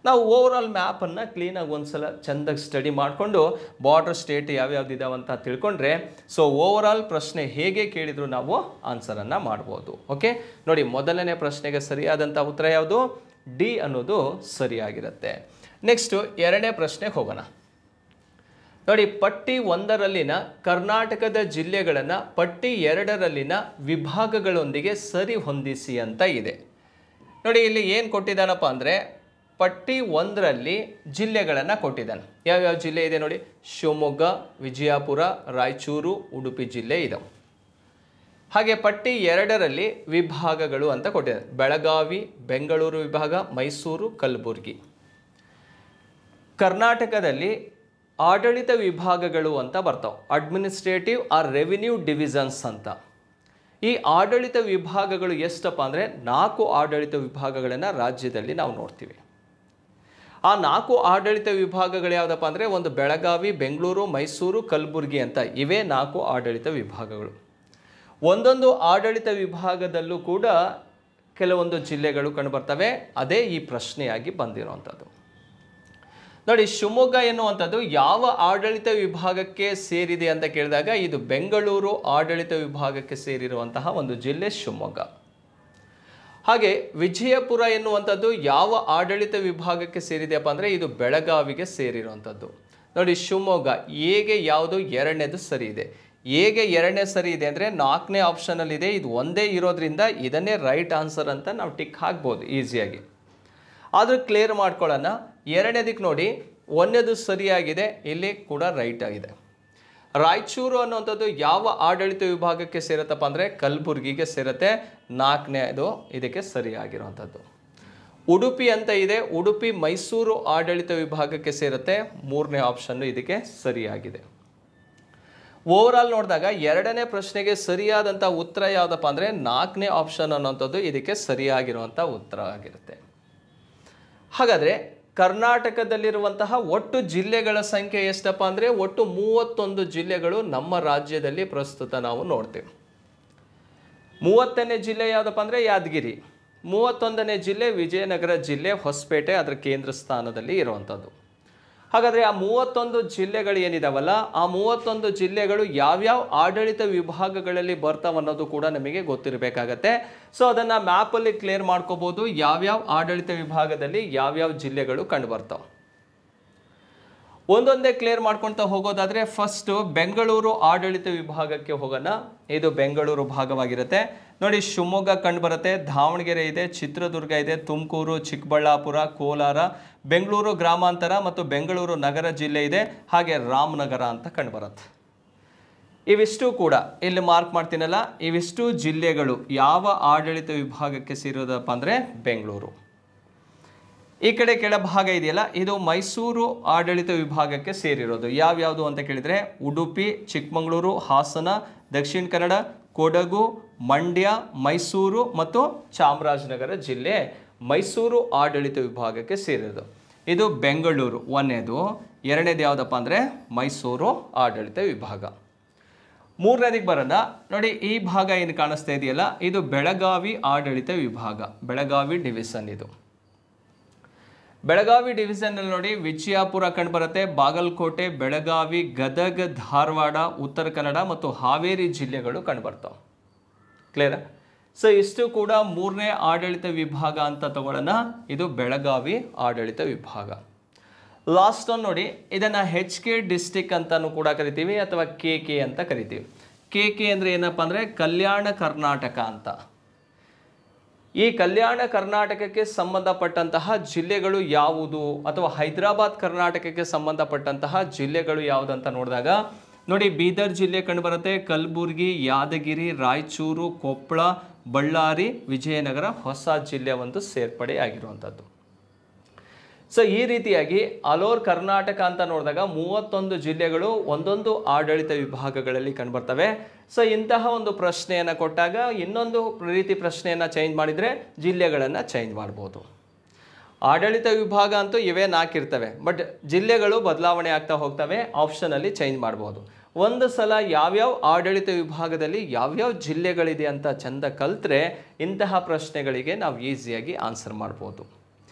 ನಾವು ಓವರ್ ಆಲ್ ಮ್ಯಾಪನ್ನು ಕ್ಲೀನಾಗಿ ಒಂದ್ಸಲ ಚೆಂದಾಗಿ ಸ್ಟಡಿ ಮಾಡಿಕೊಂಡು ಬಾರ್ಡರ್ ಸ್ಟೇಟ್ ಯಾವ್ಯಾವ್ದಿದಾವಂತ ತಿಳ್ಕೊಂಡ್ರೆ ಸೊ ಓವರ್ ಆಲ್ ಪ್ರಶ್ನೆ ಹೇಗೆ ಕೇಳಿದ್ರು ನಾವು ಆನ್ಸರನ್ನು ಮಾಡ್ಬೋದು. ಓಕೆ ನೋಡಿ, ಮೊದಲನೇ ಪ್ರಶ್ನೆಗೆ ಸರಿಯಾದಂಥ ಉತ್ತರ ಯಾವುದು? ಡಿ ಅನ್ನೋದು ಸರಿಯಾಗಿರುತ್ತೆ. ನೆಕ್ಸ್ಟು 2ನೇ ಪ್ರಶ್ನೆಗೆ ಹೋಗೋಣ. ನೋಡಿ, ಪಟ್ಟಿ 1ರಲ್ಲಿನ ಕರ್ನಾಟಕದ ಜಿಲ್ಲೆಗಳನ್ನು ಪಟ್ಟಿ 2ರಲ್ಲಿನ ವಿಭಾಗಗಳೊಂದಿಗೆ ಸರಿ ಹೊಂದಿಸಿ ಅಂತ ಇದೆ. ನೋಡಿ, ಇಲ್ಲಿ ಏನು ಕೊಟ್ಟಿದ್ದಾನಪ್ಪ ಅಂದರೆ ಪಟ್ಟಿ 1ರಲ್ಲಿ ಜಿಲ್ಲೆಗಳನ್ನು ಕೊಟ್ಟಿದ್ದಾನೆ. ಯಾವ್ಯಾವ ಜಿಲ್ಲೆ ಇದೆ ನೋಡಿ, ಶಿವಮೊಗ್ಗ, ವಿಜಯಪುರ, ರಾಯಚೂರು, ಉಡುಪಿ ಜಿಲ್ಲೆ ಇದಾವೆ. ಹಾಗೆ ಪಟ್ಟಿ 2ರಲ್ಲಿ ವಿಭಾಗಗಳು ಅಂತ ಕೊಟ್ಟಿದ್ದಾರೆ. ಬೆಳಗಾವಿ, ಬೆಂಗಳೂರು ವಿಭಾಗ, ಮೈಸೂರು, ಕಲಬುರಗಿ. ಕರ್ನಾಟಕದಲ್ಲಿ ಆಡಳಿತ ವಿಭಾಗಗಳು ಅಂತ ಬರ್ತಾವೆ, ಅಡ್ಮಿನಿಸ್ಟ್ರೇಟಿವ್ ಆರ್ ರೆವಿನ್ಯೂ ಡಿವಿಷನ್ಸ್ ಅಂತ. ಈ ಆಡಳಿತ ವಿಭಾಗಗಳು ಎಷ್ಟಪ್ಪ ಅಂದರೆ 4 ಆಡಳಿತ ವಿಭಾಗಗಳನ್ನು ರಾಜ್ಯದಲ್ಲಿ ನಾವು ನೋಡ್ತೀವಿ. ಆ 4 ಆಡಳಿತ ವಿಭಾಗಗಳು ಯಾವುದಪ್ಪ ಅಂದರೆ ಒಂದು ಬೆಳಗಾವಿ, ಬೆಂಗಳೂರು, ಮೈಸೂರು, ಕಲಬುರಗಿ ಅಂತ. ಇವೇ 4 ಆಡಳಿತ ವಿಭಾಗಗಳು. ಒಂದೊಂದು ಆಡಳಿತ ವಿಭಾಗದಲ್ಲೂ ಕೂಡ ಕೆಲವೊಂದು ಜಿಲ್ಲೆಗಳು ಕಂಡುಬರ್ತವೆ. ಅದೇ ಈ ಪ್ರಶ್ನೆಯಾಗಿ ಬಂದಿರುವಂಥದ್ದು. ನೋಡಿ, ಶಿವಮೊಗ್ಗ ಎನ್ನುವಂಥದ್ದು ಯಾವ ಆಡಳಿತ ವಿಭಾಗಕ್ಕೆ ಸೇರಿದೆ ಅಂತ ಕೇಳಿದಾಗ ಇದು ಬೆಂಗಳೂರು ಆಡಳಿತ ವಿಭಾಗಕ್ಕೆ ಸೇರಿರುವಂತಹ ಒಂದು ಜಿಲ್ಲೆ ಶಿವಮೊಗ್ಗ. ಹಾಗೆ ವಿಜಯಪುರ ಎನ್ನುವಂಥದ್ದು ಯಾವ ಆಡಳಿತ ವಿಭಾಗಕ್ಕೆ ಸೇರಿದೆಯಪ್ಪ ಅಂದರೆ ಇದು ಬೆಳಗಾವಿಗೆ ಸೇರಿರುವಂಥದ್ದು. ನೋಡಿ, ಶಿವಮೊಗ್ಗ ಹೇಗೆ ಯಾವುದು 2ನೇದು ಸರಿ ಇದೆ. ಹೇಗೆ 2ನೇ ಸರಿ ಇದೆ ಅಂದರೆ 4ನೇ ಆಪ್ಷನಲ್ಲಿ ಇದೆ. ಇದು ಒಂದೇ ಇರೋದ್ರಿಂದ ಇದನ್ನೇ ರೈಟ್ ಆನ್ಸರ್ ಅಂತ ನಾವು ಟಿಕ್ ಹಾಕ್ಬೋದು ಈಸಿಯಾಗಿ. ಆದರೂ ಕ್ಲಿಯರ್ ಮಾಡ್ಕೊಳ್ಳೋಣ. 2ನೇದಕ್ಕೆ ನೋಡಿ, 1ನೇದು ಸರಿಯಾಗಿದೆ, ಇಲ್ಲಿ ಕೂಡ ರೈಟ್ ಆಗಿದೆ. ರಾಯಚೂರು ಅನ್ನುವಂಥದ್ದು ಯಾವ ಆಡಳಿತ ವಿಭಾಗಕ್ಕೆ ಸೇರುತ್ತಪ್ಪ ಅಂದರೆ ಕಲಬುರಗಿಗೆ ಸೇರುತ್ತೆ. 4ನೇದು ಇದಕ್ಕೆ ಸರಿಯಾಗಿರುವಂಥದ್ದು. ಉಡುಪಿ ಅಂತ ಇದೆ, ಉಡುಪಿ ಮೈಸೂರು ಆಡಳಿತ ವಿಭಾಗಕ್ಕೆ ಸೇರುತ್ತೆ. 3ನೇ ಆಪ್ಷನ್ನು ಇದಕ್ಕೆ ಸರಿಯಾಗಿದೆ. ಓವರ್ ಆಲ್ ನೋಡಿದಾಗ 2ನೇ ಪ್ರಶ್ನೆಗೆ ಸರಿಯಾದಂಥ ಉತ್ತರ ಯಾವುದಪ್ಪ ಅಂದರೆ 4ನೇ ಆಪ್ಷನ್ ಅನ್ನೋಂಥದ್ದು ಇದಕ್ಕೆ ಸರಿಯಾಗಿರುವಂಥ ಉತ್ತರ ಆಗಿರುತ್ತೆ. ಹಾಗಾದರೆ ಕರ್ನಾಟಕದಲ್ಲಿರುವಂತಹ ಒಟ್ಟು ಜಿಲ್ಲೆಗಳ ಸಂಖ್ಯೆ ಎಷ್ಟಪ್ಪ ಅಂದರೆ ಒಟ್ಟು 31 ಜಿಲ್ಲೆಗಳು ನಮ್ಮ ರಾಜ್ಯದಲ್ಲಿ ಪ್ರಸ್ತುತ ನಾವು ನೋಡ್ತೇವೆ. 30ನೇ ಜಿಲ್ಲೆ ಯಾವುದಪ್ಪ ಅಂದರೆ ಯಾದಗಿರಿ, 31ನೇ ಜಿಲ್ಲೆ ವಿಜಯನಗರ ಜಿಲ್ಲೆ, ಹೊಸಪೇಟೆ ಅದರ ಕೇಂದ್ರ ಸ್ಥಾನದಲ್ಲಿ ಇರುವಂಥದ್ದು. ಹಾಗಾದರೆ ಆ 31 ಜಿಲ್ಲೆಗಳು ಏನಿದಾವಲ್ಲ, ಆ 31 ಜಿಲ್ಲೆಗಳು ಯಾವ್ಯಾವ ಆಡಳಿತ ವಿಭಾಗಗಳಲ್ಲಿ ಬರ್ತಾವೆ ಅನ್ನೋದು ಕೂಡ ನಮಗೆ ಗೊತ್ತಿರಬೇಕಾಗತ್ತೆ. ಸೊ ಅದನ್ನು ಮ್ಯಾಪಲ್ಲಿ ಕ್ಲಿಯರ್ ಮಾಡ್ಕೋಬೋದು, ಯಾವ್ಯಾವ ಆಡಳಿತ ವಿಭಾಗದಲ್ಲಿ ಯಾವ್ಯಾವ ಜಿಲ್ಲೆಗಳು ಕಂಡು ಬರ್ತಾವೆ. ಒಂದೊಂದೇ ಕ್ಲಿಯರ್ ಮಾಡ್ಕೊಳ್ತಾ ಹೋಗೋದಾದರೆ ಫಸ್ಟು ಬೆಂಗಳೂರು ಆಡಳಿತ ವಿಭಾಗಕ್ಕೆ ಹೋಗೋಣ. ಇದು ಬೆಂಗಳೂರು ಭಾಗವಾಗಿರುತ್ತೆ ನೋಡಿ. ಶಿವಮೊಗ್ಗ ಕಂಡುಬರುತ್ತೆ, ದಾವಣಗೆರೆ ಇದೆ, ಚಿತ್ರದುರ್ಗ ಇದೆ, ತುಮಕೂರು, ಚಿಕ್ಕಬಳ್ಳಾಪುರ, ಕೋಲಾರ, ಬೆಂಗಳೂರು ಗ್ರಾಮಾಂತರ ಮತ್ತು ಬೆಂಗಳೂರು ನಗರ ಜಿಲ್ಲೆ ಇದೆ, ಹಾಗೆ ರಾಮನಗರ ಅಂತ ಕಂಡುಬರುತ್ತೆ. ಇವಿಷ್ಟು ಕೂಡ ಇಲ್ಲಿ ಮಾರ್ಕ್ ಮಾಡ್ತೀನಲ್ಲ, ಇವಿಷ್ಟು ಜಿಲ್ಲೆಗಳು ಯಾವ ಆಡಳಿತ ವಿಭಾಗಕ್ಕೆ ಸೇರೋದಪ್ಪ ಅಂದರೆ ಬೆಂಗಳೂರು. ಈ ಕಡೆ ಕೆಳಭಾಗ ಇದೆಯಲ್ಲ, ಇದು ಮೈಸೂರು ಆಡಳಿತ ವಿಭಾಗಕ್ಕೆ ಸೇರಿರೋದು. ಯಾವ್ಯಾವುದು ಅಂತ ಕೇಳಿದರೆ ಉಡುಪಿ, ಚಿಕ್ಕಮಗಳೂರು, ಹಾಸನ, ದಕ್ಷಿಣ ಕನ್ನಡ, ಕೊಡಗು, ಮಂಡ್ಯ, ಮೈಸೂರು ಮತ್ತು ಚಾಮರಾಜನಗರ ಜಿಲ್ಲೆ ಮೈಸೂರು ಆಡಳಿತ ವಿಭಾಗಕ್ಕೆ ಸೇರಿರೋದು. ಇದು ಬೆಂಗಳೂರು ಒಂದನೇದು. ಎರಡನೇದು ಯಾವುದಪ್ಪ ಅಂದರೆ ಮೈಸೂರು ಆಡಳಿತ ವಿಭಾಗ. ಮೂರನೇದಿಗೆ ಬರೋಣ ನೋಡಿ. ಈ ಭಾಗ ಏನು ಕಾಣಿಸ್ತಾ ಇದೆಯಲ್ಲ, ಇದು ಬೆಳಗಾವಿ ಆಡಳಿತ ವಿಭಾಗ, ಬೆಳಗಾವಿ ಡಿವಿಷನ್. ಇದು ಬೆಳಗಾವಿ ಡಿವಿಷನ್ನಲ್ಲಿ ನೋಡಿ ವಿಜಯಪುರ ಕಂಡುಬರುತ್ತೆ, ಬಾಗಲಕೋಟೆ, ಬೆಳಗಾವಿ, ಗದಗ, ಧಾರವಾಡ, ಉತ್ತರ ಕನ್ನಡ ಮತ್ತು ಹಾವೇರಿ ಜಿಲ್ಲೆಗಳು ಕಂಡುಬರ್ತಾವೆ. ಕ್ಲಿಯರ್? ಸೊ ಇಷ್ಟು ಕೂಡ ಮೂರನೇ ಆಡಳಿತ ವಿಭಾಗ ಅಂತ ತಗೊಳ್ಳೋಣ. ಇದು ಬೆಳಗಾವಿ ಆಡಳಿತ ವಿಭಾಗ. ಲಾಸ್ಟ್ ಒಂದು ನೋಡಿ, ಇದನ್ನು HK ಡಿಸ್ಟಿಕ್ ಅಂತಲೂ ಕೂಡ ಕರಿತೀವಿ ಅಥವಾ KK ಅಂತ ಕರಿತೀವಿ. KK ಅಂದರೆ ಏನಪ್ಪ ಅಂದರೆ ಕಲ್ಯಾಣ ಕರ್ನಾಟಕ ಅಂತ. ಈ ಕಲ್ಯಾಣ ಕರ್ನಾಟಕಕ್ಕೆ ಸಂಬಂಧಪಟ್ಟಂತಹ ಜಿಲ್ಲೆಗಳು ಯಾವುದು ಅಥವಾ ಹೈದರಾಬಾದ್ ಕರ್ನಾಟಕಕ್ಕೆ ಸಂಬಂಧಪಟ್ಟಂತಹ ಜಿಲ್ಲೆಗಳು ಯಾವುದಂತ ನೋಡಿದಾಗ ನೋಡಿ, ಬೀದರ್ ಜಿಲ್ಲೆ ಕಂಡುಬರುತ್ತೆ, ಕಲಬುರಗಿ, ಯಾದಗಿರಿ, ರಾಯಚೂರು, ಕೊಪ್ಪಳ, ಬಳ್ಳಾರಿ, ವಿಜಯನಗರ ಹೊಸ ಜಿಲ್ಲೆ ಒಂದು ಸೇರ್ಪಡೆ ಆಗಿರುವಂಥದ್ದು. ಸೊ ಈ ರೀತಿಯಾಗಿ ಆಲ್ ಓವರ್ ಕರ್ನಾಟಕ ಅಂತ ನೋಡಿದಾಗ 31 ಜಿಲ್ಲೆಗಳು ಒಂದೊಂದು ಆಡಳಿತ ವಿಭಾಗಗಳಲ್ಲಿ ಕಂಡುಬರ್ತವೆ. ಸೊ ಇಂತಹ ಒಂದು ಪ್ರಶ್ನೆಯನ್ನು ಕೊಟ್ಟಾಗ ಇನ್ನೊಂದು ರೀತಿ ಪ್ರಶ್ನೆಯನ್ನು ಚೇಂಜ್ ಮಾಡಿದರೆ ಜಿಲ್ಲೆಗಳನ್ನು ಚೇಂಜ್ ಮಾಡ್ಬೋದು. ಆಡಳಿತ ವಿಭಾಗ ಅಂತೂ ಇವೇ 4 ಇರ್ತವೆ, ಬಟ್ ಜಿಲ್ಲೆಗಳು ಬದಲಾವಣೆ ಆಗ್ತಾ ಹೋಗ್ತವೆ, ಆಪ್ಷನಲ್ಲಿ ಚೇಂಜ್ ಮಾಡ್ಬೋದು. ಒಂದು ಸಲ ಯಾವ್ಯಾವ ಆಡಳಿತ ವಿಭಾಗದಲ್ಲಿ ಯಾವ್ಯಾವ ಜಿಲ್ಲೆಗಳಿದೆ ಅಂತ ಚೆಂದ ಕಲ್ತ್ರೆ ಇಂತಹ ಪ್ರಶ್ನೆಗಳಿಗೆ ನಾವು ಈಸಿಯಾಗಿ ಆನ್ಸರ್ ಮಾಡ್ಬೋದು.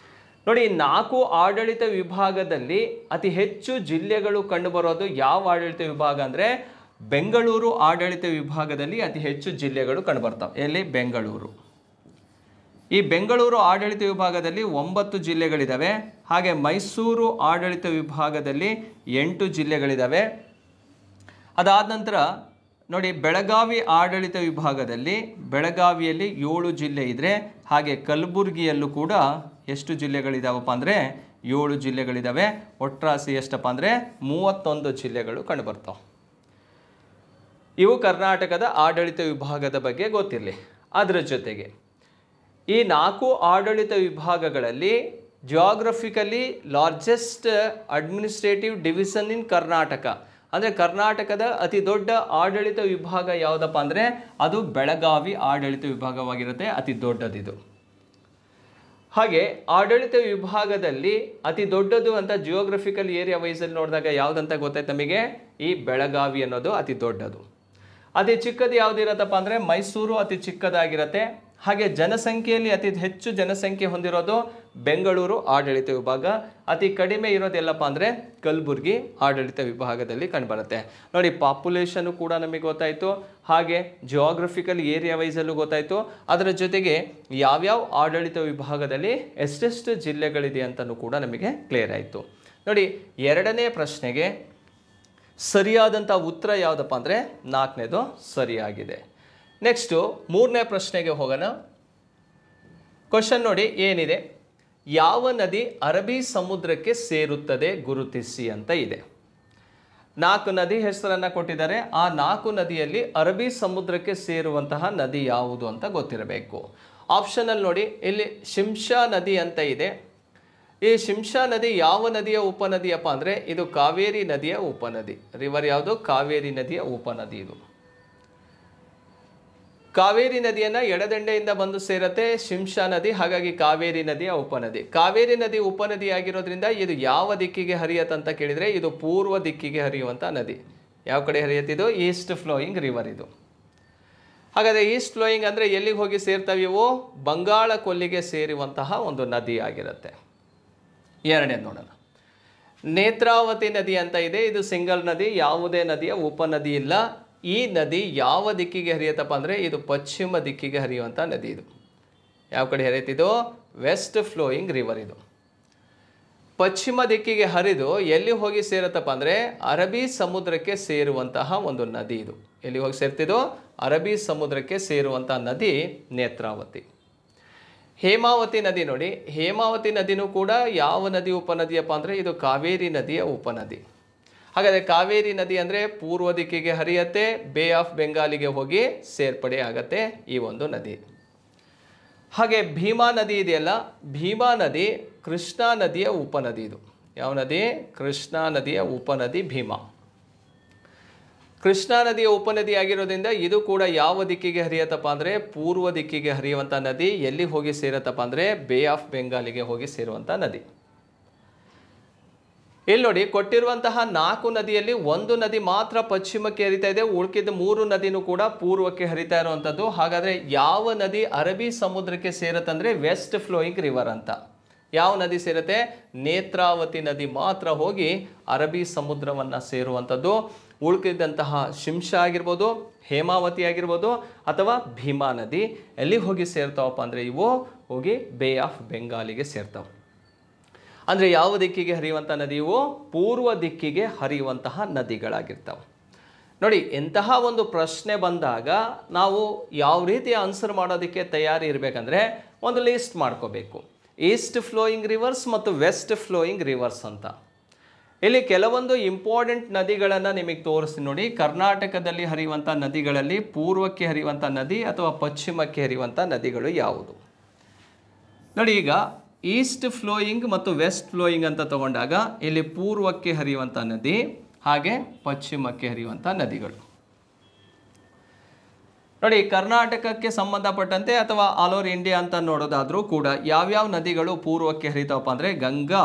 ನೋಡಿ, 4 ಆಡಳಿತ ವಿಭಾಗದಲ್ಲಿ ಅತಿ ಹೆಚ್ಚು ಜಿಲ್ಲೆಗಳು ಕಂಡುಬರೋದು ಯಾವ ಆಡಳಿತ ವಿಭಾಗ ಅಂದರೆ ಬೆಂಗಳೂರು ಆಡಳಿತ ವಿಭಾಗದಲ್ಲಿ ಅತಿ ಹೆಚ್ಚು ಜಿಲ್ಲೆಗಳು ಕಂಡುಬರ್ತವೆ. ಎಲ್ಲಿ? ಬೆಂಗಳೂರು. ಈ ಬೆಂಗಳೂರು ಆಡಳಿತ ವಿಭಾಗದಲ್ಲಿ 9 ಜಿಲ್ಲೆಗಳಿದ್ದಾವೆ. ಹಾಗೆ ಮೈಸೂರು ಆಡಳಿತ ವಿಭಾಗದಲ್ಲಿ 8 ಜಿಲ್ಲೆಗಳಿದ್ದಾವೆ. ಅದಾದ ನಂತರ ನೋಡಿ, ಬೆಳಗಾವಿ ಆಡಳಿತ ವಿಭಾಗದಲ್ಲಿ ಬೆಳಗಾವಿಯಲ್ಲಿ 7 ಜಿಲ್ಲೆ ಇದ್ದರೆ, ಹಾಗೆ ಕಲಬುರಗಿಯಲ್ಲೂ ಕೂಡ ಎಷ್ಟು ಜಿಲ್ಲೆಗಳಿದಾವಪ್ಪ ಅಂದರೆ 7 ಜಿಲ್ಲೆಗಳಿದ್ದಾವೆ. ಒಟ್ರಾಸಿ ಎಷ್ಟಪ್ಪ ಅಂದರೆ 31 ಜಿಲ್ಲೆಗಳು ಕಂಡುಬರ್ತಾವೆ. ಇವು ಕರ್ನಾಟಕದ ಆಡಳಿತ ವಿಭಾಗದ ಬಗ್ಗೆ ಗೊತ್ತಿರಲಿ. ಅದರ ಜೊತೆಗೆ ಈ 4 ಆಡಳಿತ ವಿಭಾಗಗಳಲ್ಲಿ ಜಿಯೋಗ್ರಫಿಕಲಿ ಲಾರ್ಜೆಸ್ಟ್ ಅಡ್ಮಿನಿಸ್ಟ್ರೇಟಿವ್ ಡಿವಿಷನ್ ಇನ್ ಕರ್ನಾಟಕ ಅಂದರೆ ಕರ್ನಾಟಕದ ಅತಿ ದೊಡ್ಡ ಆಡಳಿತ ವಿಭಾಗ ಯಾವುದಪ್ಪ ಅಂದರೆ ಅದು ಬೆಳಗಾವಿ ಆಡಳಿತ ವಿಭಾಗವಾಗಿರುತ್ತೆ. ಅತಿ ದೊಡ್ಡದಿದು. ಹಾಗೆ ಆಡಳಿತ ವಿಭಾಗದಲ್ಲಿ ಅತಿ ದೊಡ್ಡದು ಅಂತ ಜಿಯೋಗ್ರಫಿಕಲ್ ಏರಿಯಾ ವೈಸಲ್ಲಿ ನೋಡಿದಾಗ ಯಾವುದಂತ ಗೊತ್ತಾಯ್ತು ನಮಗೆ? ಈ ಬೆಳಗಾವಿ ಅನ್ನೋದು ಅತಿ ದೊಡ್ಡದು. ಅತಿ ಚಿಕ್ಕದು ಯಾವುದಿರತ್ತಪ್ಪ ಅಂದರೆ ಮೈಸೂರು ಅತಿ ಚಿಕ್ಕದಾಗಿರುತ್ತೆ. ಹಾಗೆ ಜನಸಂಖ್ಯೆಯಲ್ಲಿ ಅತಿ ಹೆಚ್ಚು ಜನಸಂಖ್ಯೆ ಹೊಂದಿರೋದು ಬೆಂಗಳೂರು ಆಡಳಿತ ವಿಭಾಗ. ಅತಿ ಕಡಿಮೆ ಇರೋದೆಲ್ಲಪ್ಪ ಅಂದರೆ ಕಲಬುರಗಿ ಆಡಳಿತ ವಿಭಾಗದಲ್ಲಿ ಕಂಡುಬರುತ್ತೆ. ನೋಡಿ, ಪಾಪ್ಯುಲೇಷನ್ನು ಕೂಡ ನಮಗೆ ಗೊತ್ತಾಯಿತು, ಹಾಗೆ ಜಿಯೋಗ್ರಫಿಕಲ್ ಏರಿಯಾ ವೈಸಲ್ಲೂ ಗೊತ್ತಾಯಿತು. ಅದರ ಜೊತೆಗೆ ಯಾವ್ಯಾವ ಆಡಳಿತ ವಿಭಾಗದಲ್ಲಿ ಎಷ್ಟೆಷ್ಟು ಜಿಲ್ಲೆಗಳಿದೆ ಅಂತಲೂ ಕೂಡ ನಮಗೆ ಕ್ಲಿಯರ್ ಆಯಿತು. ನೋಡಿ, ಎರಡನೇ ಪ್ರಶ್ನೆಗೆ ಸರಿಯಾದಂಥ ಉತ್ತರ ಯಾವುದಪ್ಪ ಅಂದರೆ 4ನೇದು ಸರಿಯಾಗಿದೆ. ನೆಕ್ಸ್ಟು 3ನೇ ಪ್ರಶ್ನೆಗೆ ಹೋಗೋಣ. ಕ್ವಶನ್ ನೋಡಿ ಏನಿದೆ, ಯಾವ ನದಿ ಅರಬ್ಬಿ ಸಮುದ್ರಕ್ಕೆ ಸೇರುತ್ತದೆ ಗುರುತಿಸಿ ಅಂತ ಇದೆ. 4 ನದಿ ಹೆಸರನ್ನು ಕೊಟ್ಟಿದ್ದಾರೆ. ಆ 4 ನದಿಯಲ್ಲಿ ಅರಬ್ಬಿ ಸಮುದ್ರಕ್ಕೆ ಸೇರುವಂತಹ ನದಿ ಯಾವುದು ಅಂತ ಗೊತ್ತಿರಬೇಕು. ಆಪ್ಷನಲ್ಲಿ ನೋಡಿ, ಇಲ್ಲಿ ಶಿಂಷಾ ನದಿ ಅಂತ ಇದೆ. ಈ ಶಿಂಷಾ ನದಿ ಯಾವ ನದಿಯ ಉಪನದಿಯಪ್ಪ ಅಂದರೆ ಇದು ಕಾವೇರಿ ನದಿಯ ಉಪನದಿ. ರಿವರ್ ಯಾವುದು? ಕಾವೇರಿ ನದಿಯ ಉಪನದಿ. ಇದು ಕಾವೇರಿ ನದಿಯನ್ನು ಎಡದಂಡೆಯಿಂದ ಬಂದು ಸೇರತ್ತೆ ಶಿಂಷಾ ನದಿ, ಹಾಗಾಗಿ ಕಾವೇರಿ ನದಿಯ ಉಪನದಿ. ಕಾವೇರಿ ನದಿ ಉಪನದಿ ಆಗಿರೋದ್ರಿಂದ ಇದು ಯಾವ ದಿಕ್ಕಿಗೆ ಹರಿಯತ್ತಂತ ಕೇಳಿದರೆ ಇದು ಪೂರ್ವ ದಿಕ್ಕಿಗೆ ಹರಿಯುವಂಥ ನದಿ. ಯಾವ ಕಡೆ ಹರಿಯತ್ತಿದು? ಈಸ್ಟ್ ಫ್ಲೋಯಿಂಗ್ ರಿವರ್ ಇದು. ಹಾಗಾದರೆ ಈಸ್ಟ್ ಫ್ಲೋಯಿಂಗ್ ಅಂದರೆ ಎಲ್ಲಿಗೆ ಹೋಗಿ ಸೇರ್ತವೆ ಇವು? ಬಂಗಾಳ ಕೊಲ್ಲಿಗೆ ಸೇರುವಂತಹ ಒಂದು ನದಿ ಆಗಿರುತ್ತೆ. ಎರಡನೇದು ನೋಡೋಣ. ನೇತ್ರಾವತಿ ನದಿ ಅಂತ ಇದೆ. ಇದು ಸಿಂಗಲ್ ನದಿ, ಯಾವುದೇ ನದಿಯ ಉಪನದಿ ಇಲ್ಲ. ಈ ನದಿ ಯಾವ ದಿಕ್ಕಿಗೆ ಹರಿಯುತ್ತಪ್ಪ ಅಂದರೆ ಇದು ಪಶ್ಚಿಮ ದಿಕ್ಕಿಗೆ ಹರಿಯುವಂಥ ನದಿ. ಇದು ಯಾವ ಕಡೆ ಹರಿಯುತ್ತಿದ್ದು? West flowing river. ಇದು ಪಶ್ಚಿಮ ದಿಕ್ಕಿಗೆ ಹರಿದು ಎಲ್ಲಿ ಹೋಗಿ ಸೇರುತ್ತಪ್ಪ ಅಂದರೆ ಅರಬ್ಬಿ ಸಮುದ್ರಕ್ಕೆ ಸೇರುವಂತಹ ಒಂದು ನದಿ ಇದು. ಎಲ್ಲಿ ಹೋಗಿ ಸೇರ್ತಿದ್ದು? ಅರಬ್ಬಿ ಸಮುದ್ರಕ್ಕೆ ಸೇರುವಂತಹ ನದಿ ನೇತ್ರಾವತಿ. ಹೇಮಾವತಿ ನದಿ ನೋಡಿ, ಹೇಮಾವತಿ ನದಿನೂ ಕೂಡ ಯಾವ ನದಿ ಉಪನದಿಯಪ್ಪ ಅಂದರೆ ಇದು ಕಾವೇರಿ ನದಿಯ ಉಪನದಿ. ಹಾಗಾದರೆ ಕಾವೇರಿ ನದಿ ಅಂದರೆ ಪೂರ್ವ ದಿಕ್ಕಿಗೆ ಹರಿಯತ್ತೆ, ಬೇ ಆಫ್ ಬೆಂಗಾಲಿಗೆ ಹೋಗಿ ಸೇರ್ಪಡೆ ಆಗತ್ತೆ ಈ ಒಂದು ನದಿ. ಹಾಗೆ ಭೀಮಾ ನದಿ ಇದೆಯಲ್ಲ, ಭೀಮಾ ನದಿ ಕೃಷ್ಣಾ ನದಿಯ ಉಪನದಿ ಇದು. ಯಾವ ನದಿ? ಕೃಷ್ಣಾ ನದಿಯ ಉಪನದಿ ಭೀಮಾ. ಕೃಷ್ಣಾ ನದಿಯ ಉಪನದಿ ಆಗಿರೋದ್ರಿಂದ ಇದು ಕೂಡ ಯಾವ ದಿಕ್ಕಿಗೆ ಹರಿಯತ್ತಪ್ಪ ಅಂದರೆ ಪೂರ್ವ ದಿಕ್ಕಿಗೆ ಹರಿಯುವಂಥ ನದಿ. ಎಲ್ಲಿ ಹೋಗಿ ಸೇರತ್ತಪ್ಪ ಅಂದರೆ ಬೇ ಆಫ್ ಬೆಂಗಾಲಿಗೆ ಹೋಗಿ ಸೇರುವಂಥ ನದಿ. ಇಲ್ಲಿ ನೋಡಿ, ಕೊಟ್ಟಿರುವಂತಹ 4 ನದಿಯಲ್ಲಿ ಒಂದು ನದಿ ಮಾತ್ರ ಪಶ್ಚಿಮಕ್ಕೆ ಹರಿತಾ ಇದೆ, ಉಳ್ಕಿದ 3 ನದಿನೂ ಕೂಡ ಪೂರ್ವಕ್ಕೆ ಹರಿತಾ ಇರುವಂಥದ್ದು. ಹಾಗಾದರೆ ಯಾವ ನದಿ ಅರಬ್ಬಿ ಸಮುದ್ರಕ್ಕೆ ಸೇರತ್ತಂದರೆ ವೆಸ್ಟ್ ಫ್ಲೋಯಿಂಗ್ ರಿವರ್ ಅಂತ. ಯಾವ ನದಿ ಸೇರುತ್ತೆ? ನೇತ್ರಾವತಿ ನದಿ ಮಾತ್ರ ಹೋಗಿ ಅರಬ್ಬಿ ಸಮುದ್ರವನ್ನು ಸೇರುವಂಥದ್ದು. ಉಳ್ಕಿದ್ದಂತಹ ಶಿಂಷಾ ಆಗಿರ್ಬೋದು, ಹೇಮಾವತಿ ಆಗಿರ್ಬೋದು ಅಥವಾ ಭೀಮಾ ನದಿ ಎಲ್ಲಿ ಹೋಗಿ ಸೇರ್ತಾವಪ್ಪ ಅಂದರೆ ಇವು ಹೋಗಿ ಬೇ ಆಫ್ ಬೆಂಗಾಲಿಗೆ ಸೇರ್ತಾವೆ. ಅಂದರೆ ಯಾವ ದಿಕ್ಕಿಗೆ ಹರಿಯುವಂಥ ನದಿ? ಇವು ಪೂರ್ವ ದಿಕ್ಕಿಗೆ ಹರಿಯುವಂತಹ ನದಿಗಳಾಗಿರ್ತವೆ. ನೋಡಿ, ಎಂತಹ ಒಂದು ಪ್ರಶ್ನೆ ಬಂದಾಗ ನಾವು ಯಾವ ರೀತಿ ಆನ್ಸರ್ ಮಾಡೋದಕ್ಕೆ ತಯಾರಿ ಇರಬೇಕಂದ್ರೆ ಒಂದು ಲಿಸ್ಟ್ ಮಾಡ್ಕೋಬೇಕು. ಈಸ್ಟ್ ಫ್ಲೋಯಿಂಗ್ ರಿವರ್ಸ್ ಮತ್ತು ವೆಸ್ಟ್ ಫ್ಲೋಯಿಂಗ್ ರಿವರ್ಸ್ ಅಂತ. ಇಲ್ಲಿ ಕೆಲವೊಂದು ಇಂಪಾರ್ಟೆಂಟ್ ನದಿಗಳನ್ನು ನಿಮಗೆ ತೋರಿಸ್ತೀನಿ ನೋಡಿ. ಕರ್ನಾಟಕದಲ್ಲಿ ಹರಿಯುವಂಥ ನದಿಗಳಲ್ಲಿ ಪೂರ್ವಕ್ಕೆ ಹರಿಯುವಂಥ ನದಿ ಅಥವಾ ಪಶ್ಚಿಮಕ್ಕೆ ಹರಿಯುವಂಥ ನದಿಗಳು ಯಾವುದು ನೋಡಿ. ಈಗ ಈಸ್ಟ್ ಫ್ಲೋಯಿಂಗ್ ಮತ್ತು ವೆಸ್ಟ್ ಫ್ಲೋಯಿಂಗ್ ಅಂತ ತಗೊಂಡಾಗ ಇಲ್ಲಿ ಪೂರ್ವಕ್ಕೆ ಹರಿಯುವಂಥ ನದಿ ಹಾಗೆ ಪಶ್ಚಿಮಕ್ಕೆ ಹರಿಯುವಂಥ ನದಿಗಳು ನೋಡಿ. ಕರ್ನಾಟಕಕ್ಕೆ ಸಂಬಂಧಪಟ್ಟಂತೆ ಅಥವಾ ಆಲ್ ಓವರ್ ಇಂಡಿಯಾ ಅಂತ ನೋಡೋದಾದರೂ ಕೂಡ ಯಾವ್ಯಾವ ನದಿಗಳು ಪೂರ್ವಕ್ಕೆ ಹರಿತಾವಪ್ಪ ಅಂದರೆ ಗಂಗಾ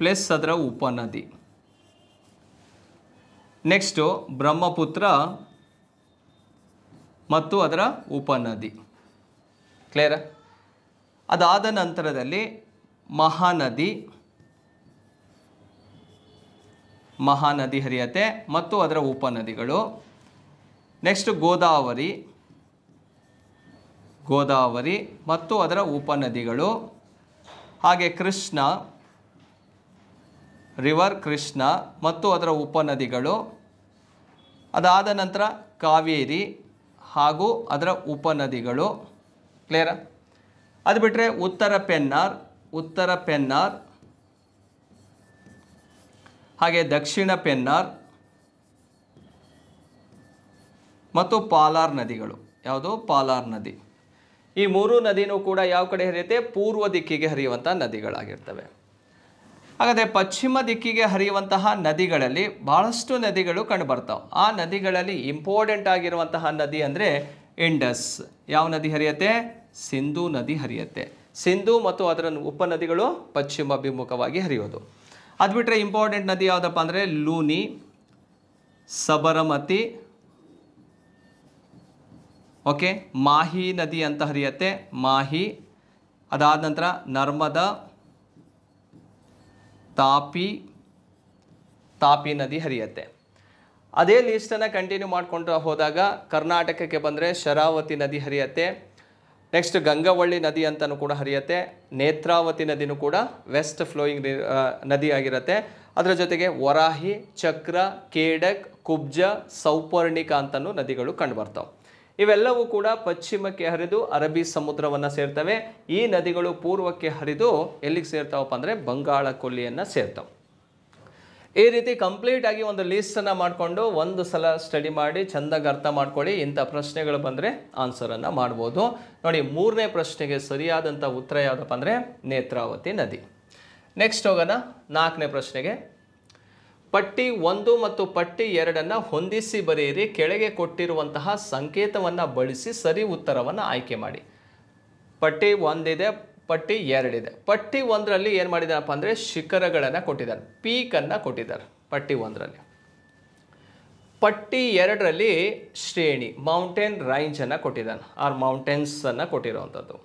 ಪ್ಲಸ್ ಅದರ ಉಪನದಿ, ನೆಕ್ಸ್ಟು ಬ್ರಹ್ಮಪುತ್ರ ಮತ್ತು ಅದರ ಉಪನದಿ. ಕ್ಲಿಯರ್? ಅದಾದ ನಂತರದಲ್ಲಿ ಮಹಾನದಿ ಹರಿಯತ್ತೆ ಮತ್ತು ಅದರ ಉಪನದಿಗಳು. ನೆಕ್ಸ್ಟ್ ಗೋದಾವರಿ ಮತ್ತು ಅದರ ಉಪನದಿಗಳು. ಹಾಗೆ ರಿವರ್ ಕೃಷ್ಣ ಮತ್ತು ಅದರ ಉಪನದಿಗಳು. ಅದಾದ ನಂತರ ಕಾವೇರಿ ಹಾಗೂ ಅದರ ಉಪನದಿಗಳು. ಕ್ಲಿಯರಾ? ಅದು ಬಿಟ್ಟರೆ ಉತ್ತರ ಪೆನ್ನಾರ್ ಹಾಗೆ ದಕ್ಷಿಣ ಪೆನ್ನಾರ್ ಮತ್ತು ಪಾಲಾರ್ ನದಿಗಳು. ಯಾವುದು? ಪಾಲಾರ್ ನದಿ. ಈ 3 ನದಿನೂ ಕೂಡ ಯಾವ ಕಡೆ ಹರಿಯುತ್ತೆ? ಪೂರ್ವ ದಿಕ್ಕಿಗೆ ಹರಿಯುವಂಥ ನದಿಗಳಾಗಿರ್ತವೆ. ಹಾಗಾದರೆ ಪಶ್ಚಿಮ ದಿಕ್ಕಿಗೆ ಹರಿಯುವಂತಹ ನದಿಗಳಲ್ಲಿ ಬಹಳಷ್ಟು ನದಿಗಳು ಕಂಡುಬರ್ತಾವೆ. ಆ ನದಿಗಳಲ್ಲಿ ಇಂಪಾರ್ಟೆಂಟ್ ಆಗಿರುವಂತಹ ನದಿ ಅಂದರೆ ಇಂಡಸ್. ಯಾವ ನದಿ ಹರಿಯುತ್ತೆ? ಸಿಂಧೂ ನದಿ ಹರಿಯುತ್ತೆ. ಸಿಂಧೂ ಮತ್ತು ಅದರ ಉಪನದಿಗಳು ಪಶ್ಚಿಮ ಅಭಿಮುಖವಾಗಿ ಹರಿಯೋದು. ಅದು ಬಿಟ್ಟರೆ ಇಂಪಾರ್ಟೆಂಟ್ ನದಿ ಯಾವುದಪ್ಪ ಅಂದರೆ ಲೂನಿ, ಸಬರಮತಿ, ಓಕೆ, ಮಾಹಿ ನದಿ ಅಂತ ಹರಿಯುತ್ತೆ, ಮಾಹಿ. ಅದಾದ ನಂತರ ನರ್ಮದಾ, ತಾಪಿ ನದಿ ಹರಿಯುತ್ತೆ. ಅದೇ ಲಿಸ್ಟನ್ನು ಕಂಟಿನ್ಯೂ ಮಾಡಿಕೊಂಡು ಹೋದಾಗ ಕರ್ನಾಟಕಕ್ಕೆ ಬಂದರೆ ಶರಾವತಿ ನದಿ ಹರಿಯುತ್ತೆ. ನೆಕ್ಸ್ಟ್ ಗಂಗಾವಳ್ಳಿ ನದಿ ಅಂತಲೂ ಕೂಡ ಹರಿಯುತ್ತೆ. ನೇತ್ರಾವತಿ ನದಿನೂ ಕೂಡ ವೆಸ್ಟ್ ಫ್ಲೋಯಿಂಗ್ ನದಿ ಆಗಿರುತ್ತೆ. ಅದರ ಜೊತೆಗೆ ವರಾಹಿ, ಚಕ್ರ, ಕೇಡಕ್, ಕುಬ್ಜ, ಸೌಪರ್ಣಿಕ ಅಂತಲೂ ನದಿಗಳು ಕಂಡುಬರ್ತಾವೆ. ಇವೆಲ್ಲವೂ ಕೂಡ ಪಶ್ಚಿಮಕ್ಕೆ ಹರಿದು ಅರಬ್ಬಿ ಸಮುದ್ರವನ್ನು ಸೇರ್ತವೆ. ಈ ನದಿಗಳು ಪೂರ್ವಕ್ಕೆ ಹರಿದು ಎಲ್ಲಿಗೆ ಸೇರ್ತಾವಪ್ಪ ಅಂದರೆ ಬಂಗಾಳ ಕೊಲ್ಲಿಯನ್ನು ಸೇರ್ತಾವೆ. ಈ ರೀತಿ ಕಂಪ್ಲೀಟ್ ಆಗಿ ಒಂದು ಲೀಸ್ಟನ್ನು ಮಾಡಿಕೊಂಡು ಒಂದು ಸಲ ಸ್ಟಡಿ ಮಾಡಿ ಚೆಂದಾಗಿ ಅರ್ಥ ಮಾಡ್ಕೊಳ್ಳಿ. ಇಂಥ ಪ್ರಶ್ನೆಗಳು ಬಂದರೆ ಆನ್ಸರನ್ನು ಮಾಡ್ಬೋದು. ನೋಡಿ, 3ನೇ ಪ್ರಶ್ನೆಗೆ ಸರಿಯಾದಂಥ ಉತ್ತರ ಯಾವುದಪ್ಪ ಅಂದರೆ ನೇತ್ರಾವತಿ ನದಿ. ನೆಕ್ಸ್ಟ್ ಹೋಗೋಣ 4ನೇ ಪ್ರಶ್ನೆಗೆ. ಪಟ್ಟಿ 1 ಮತ್ತು ಪಟ್ಟಿ 2 ಹೊಂದಿಸಿ ಬರೆಯಿರಿ. ಕೆಳಗೆ ಕೊಟ್ಟಿರುವಂತಹ ಸಂಕೇತವನ್ನು ಬಳಸಿ ಸರಿ ಉತ್ತರವನ್ನು ಆಯ್ಕೆ ಮಾಡಿ. ಪಟ್ಟಿ 1 ಇದೆ, ಪಟ್ಟಿ 2 ಇದೆ. ಪಟ್ಟಿ 1ರಲ್ಲಿ ಏನು ಮಾಡಿದಾರಪ್ಪ ಅಂದರೆ ಶಿಖರಗಳನ್ನು ಕೊಟ್ಟಿದ್ದಾರೆ, ಪೀಕನ್ನು ಕೊಟ್ಟಿದ್ದಾರೆ ಪಟ್ಟಿ 1ರಲ್ಲಿ. ಪಟ್ಟಿ 2ರಲ್ಲಿ ಶ್ರೇಣಿ ಮೌಂಟೇನ್ ರೇಂಜನ್ನು ಕೊಟ್ಟಿದ್ದಾನೆ, ಆರ್ ಮೌಂಟೇನ್ಸನ್ನು ಕೊಟ್ಟಿರುವಂಥದ್ದು.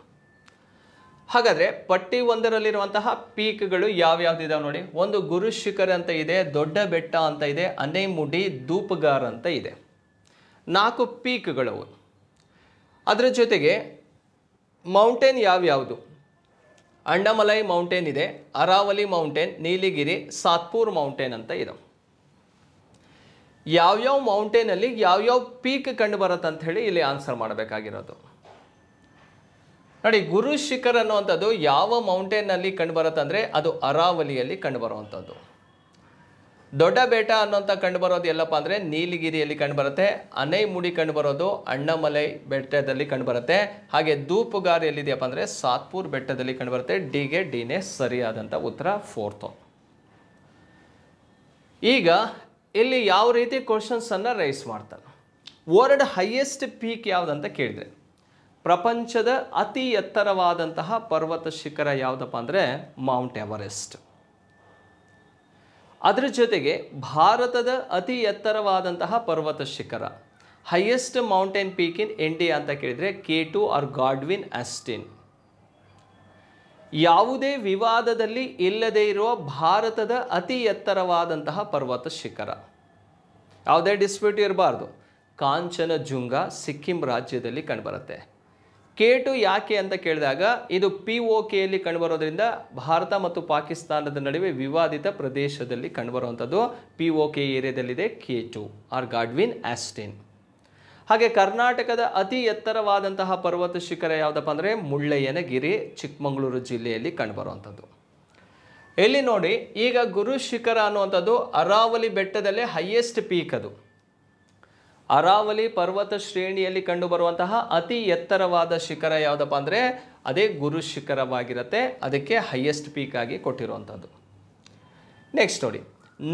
ಹಾಗಾದರೆ ಪಟ್ಟಿ 1ರಲ್ಲಿರುವಂತಹ ಪೀಕ್ಗಳು ಯಾವ್ಯಾವ್ದಿದಾವೆ ನೋಡಿ. ಒಂದು ಗುರು ಶಿಖರ ಅಂತ ಇದೆ, ದೊಡ್ಡ ಬೆಟ್ಟ ಅಂತ ಇದೆ, ಅನೇಮುಡಿ, ಧೂಪಗಾರ್ ಅಂತ ಇದೆ. 4 ಪೀಕ್ಗಳವು. ಅದರ ಜೊತೆಗೆ ಮೌಂಟೇನ್ ಯಾವ್ಯಾವುದು? ಅಣ್ಣಾಮಲೈ ಮೌಂಟೇನ್ ಇದೆ, ಅರಾವಲಿ ಮೌಂಟೇನ್, ನೀಲಗಿರಿ, ಸಾತ್ಪುರ್ ಮೌಂಟೇನ್ ಅಂತ ಇದೆ. ಯಾವ್ಯಾವ ಮೌಂಟೇನಲ್ಲಿ ಯಾವ್ಯಾವ ಪೀಕ್ ಕಂಡು ಬರುತ್ತೆ ಅಂತ ಹೇಳಿ ಇಲ್ಲಿ ಆನ್ಸರ್ ಮಾಡಬೇಕಾಗಿರೋದು. ನೋಡಿ, ಗುರು ಶಿಖರ್ ಅನ್ನುವಂಥದ್ದು ಯಾವ ಮೌಂಟೇನ್ನಲ್ಲಿ ಕಂಡು ಬರುತ್ತೆ ಅಂದರೆ ಅದು ಅರಾವಲಿಯಲ್ಲಿ ಕಂಡು ಬರುವಂಥದ್ದು. ದೊಡ್ಡ ಬೆಟ್ಟ ಅನ್ನೋಂಥ ಕಂಡು ಬರೋದು ಎಲ್ಲಪ್ಪ ಅಂದರೆ ನೀಲಗಿರಿಯಲ್ಲಿ ಕಂಡು ಬರುತ್ತೆ. ಅನೈಮುಡಿ ಕಂಡು ಬರೋದು ಅಣ್ಣಾಮಲೈ ಬೆಟ್ಟದಲ್ಲಿ ಕಂಡು ಬರುತ್ತೆ. ಹಾಗೆ ಧೂಪುಗಾರ್ ಎಲ್ಲಿದೆಯಪ್ಪ ಅಂದರೆ ಸಾತ್ಪುರ್ ಬೆಟ್ಟದಲ್ಲಿ ಕಂಡು ಬರುತ್ತೆ. ಡಿನೇ ಸರಿಯಾದಂಥ ಉತ್ತರ 4th. ಈಗ ಇಲ್ಲಿ ಯಾವ ರೀತಿ ಕ್ವಶನ್ಸನ್ನು ರೈಸ್ ಮಾಡ್ತಾನೆ, ವರ್ಲ್ಡ್ ಹೈಯೆಸ್ಟ್ ಪೀಕ್ ಯಾವುದಂತ ಕೇಳಿದರೆ ಪ್ರಪಂಚದ ಅತಿ ಎತ್ತರವಾದಂತಹ ಪರ್ವತ ಶಿಖರ ಯಾವುದಪ್ಪ ಅಂದರೆ ಮೌಂಟ್ ಎವರೆಸ್ಟ್. ಅದರ ಜೊತೆಗೆ ಭಾರತದ ಅತಿ ಎತ್ತರವಾದಂತಹ ಪರ್ವತ ಶಿಖರ ಹೈಯೆಸ್ಟ್ ಮೌಂಟೇನ್ ಪೀಕ್ ಇನ್ ಇಂಡಿಯಾ ಅಂತ ಕೇಳಿದರೆ K2 ಆರ್ ಗಾಡ್ವಿನ್ ಆಸ್ಟಿನ್. ಯಾವುದೇ ವಿವಾದದಲ್ಲಿ ಇಲ್ಲದೇ ಇರುವ ಭಾರತದ ಅತಿ ಎತ್ತರವಾದಂತಹ ಪರ್ವತ ಶಿಖರ, ಯಾವುದೇ ಡಿಸ್ಪ್ಯೂಟ್ ಇರಬಾರ್ದು, ಕಾಂಚನಜುಂಗ ಸಿಕ್ಕಿಂ ರಾಜ್ಯದಲ್ಲಿ ಕಂಡುಬರುತ್ತೆ. K2 ಯಾಕೆ ಅಂತ ಕೇಳಿದಾಗ ಇದು POKಯಲ್ಲಿ ಕಂಡುಬರೋದ್ರಿಂದ ಭಾರತ ಮತ್ತು ಪಾಕಿಸ್ತಾನದ ನಡುವೆ ವಿವಾದಿತ ಪ್ರದೇಶದಲ್ಲಿ ಕಂಡುಬರುವಂಥದ್ದು POK ಏರಿಯಾದಲ್ಲಿದೆ K2 ಆರ್ ಗಾಡ್ವಿನ್ ಆಸ್ಟಿನ್. ಹಾಗೆ ಕರ್ನಾಟಕದ ಅತಿ ಎತ್ತರವಾದಂತಹ ಪರ್ವತ ಶಿಖರ ಯಾವುದಪ್ಪ ಅಂದರೆ ಮುಳ್ಳಯ್ಯನಗಿರಿ, ಚಿಕ್ಕಮಗಳೂರು ಜಿಲ್ಲೆಯಲ್ಲಿ ಕಂಡುಬರುವಂಥದ್ದು. ಇಲ್ಲಿ ನೋಡಿ, ಈಗ ಗುರು ಶಿಖರ ಅನ್ನುವಂಥದ್ದು ಅರಾವಲಿ ಬೆಟ್ಟದಲ್ಲೇ ಹೈಯೆಸ್ಟ್ ಪೀಕ್. ಅದು ಅರಾವಲಿ ಪರ್ವತ ಶ್ರೇಣಿಯಲ್ಲಿ ಕಂಡುಬರುವಂತಹ ಅತಿ ಎತ್ತರವಾದ ಶಿಖರ ಯಾವುದಪ್ಪ ಅಂದರೆ ಅದೇ ಗುರು ಶಿಖರವಾಗಿರುತ್ತೆ. ಅದಕ್ಕೆ ಹೈಯೆಸ್ಟ್ ಪೀಕ್ ಆಗಿ ಕೊಟ್ಟಿರುವಂಥದ್ದು. ನೆಕ್ಸ್ಟ್ ನೋಡಿ,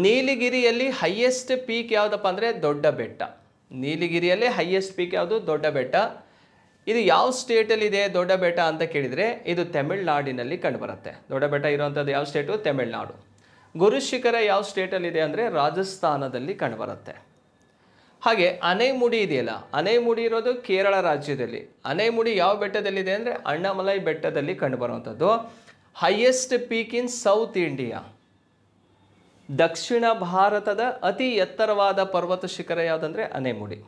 ನೀಲಗಿರಿಯಲ್ಲಿ ಹೈಯೆಸ್ಟ್ ಪೀಕ್ ಯಾವುದಪ್ಪ ಅಂದರೆ ದೊಡ್ಡ ಬೆಟ್ಟ. ನೀಲಗಿರಿಯಲ್ಲಿ ಹೈಯೆಸ್ಟ್ ಪೀಕ್ ಯಾವುದು? ದೊಡ್ಡ ಬೆಟ್ಟ. ಇದು ಯಾವ ಸ್ಟೇಟಲ್ಲಿದೆ ದೊಡ್ಡ ಬೆಟ್ಟ ಅಂತ ಕೇಳಿದರೆ ಇದು ತಮಿಳುನಾಡಿನಲ್ಲಿ ಕಂಡುಬರುತ್ತೆ. ದೊಡ್ಡ ಬೆಟ್ಟ ಇರುವಂಥದ್ದು ಯಾವ ಸ್ಟೇಟು? ತಮಿಳುನಾಡು. ಗುರು ಶಿಖರ ಯಾವ ಸ್ಟೇಟಲ್ಲಿದೆ ಅಂದರೆ ರಾಜಸ್ಥಾನದಲ್ಲಿ ಕಂಡುಬರುತ್ತೆ. ಹಾಗೆ ಅನೈಮುಡಿ ಇದೆಯಲ್ಲ, ಅನೈಮುಡಿ ಇರೋದು ಕೇರಳ ರಾಜ್ಯದಲ್ಲಿ. ಅನೈಮುಡಿ ಯಾವ ಬೆಟ್ಟದಲ್ಲಿದೆ ಅಂದರೆ ಅಣ್ಣಾಮಲೈ ಬೆಟ್ಟದಲ್ಲಿ ಕಂಡುಬರುವಂಥದ್ದು. Highest peak in South India, ದಕ್ಷಿಣ ಭಾರತದ ಅತಿ ಎತ್ತರವಾದ ಪರ್ವತ ಶಿಖರ ಯಾವುದಂದರೆ ಅನೈಮುಡಿ.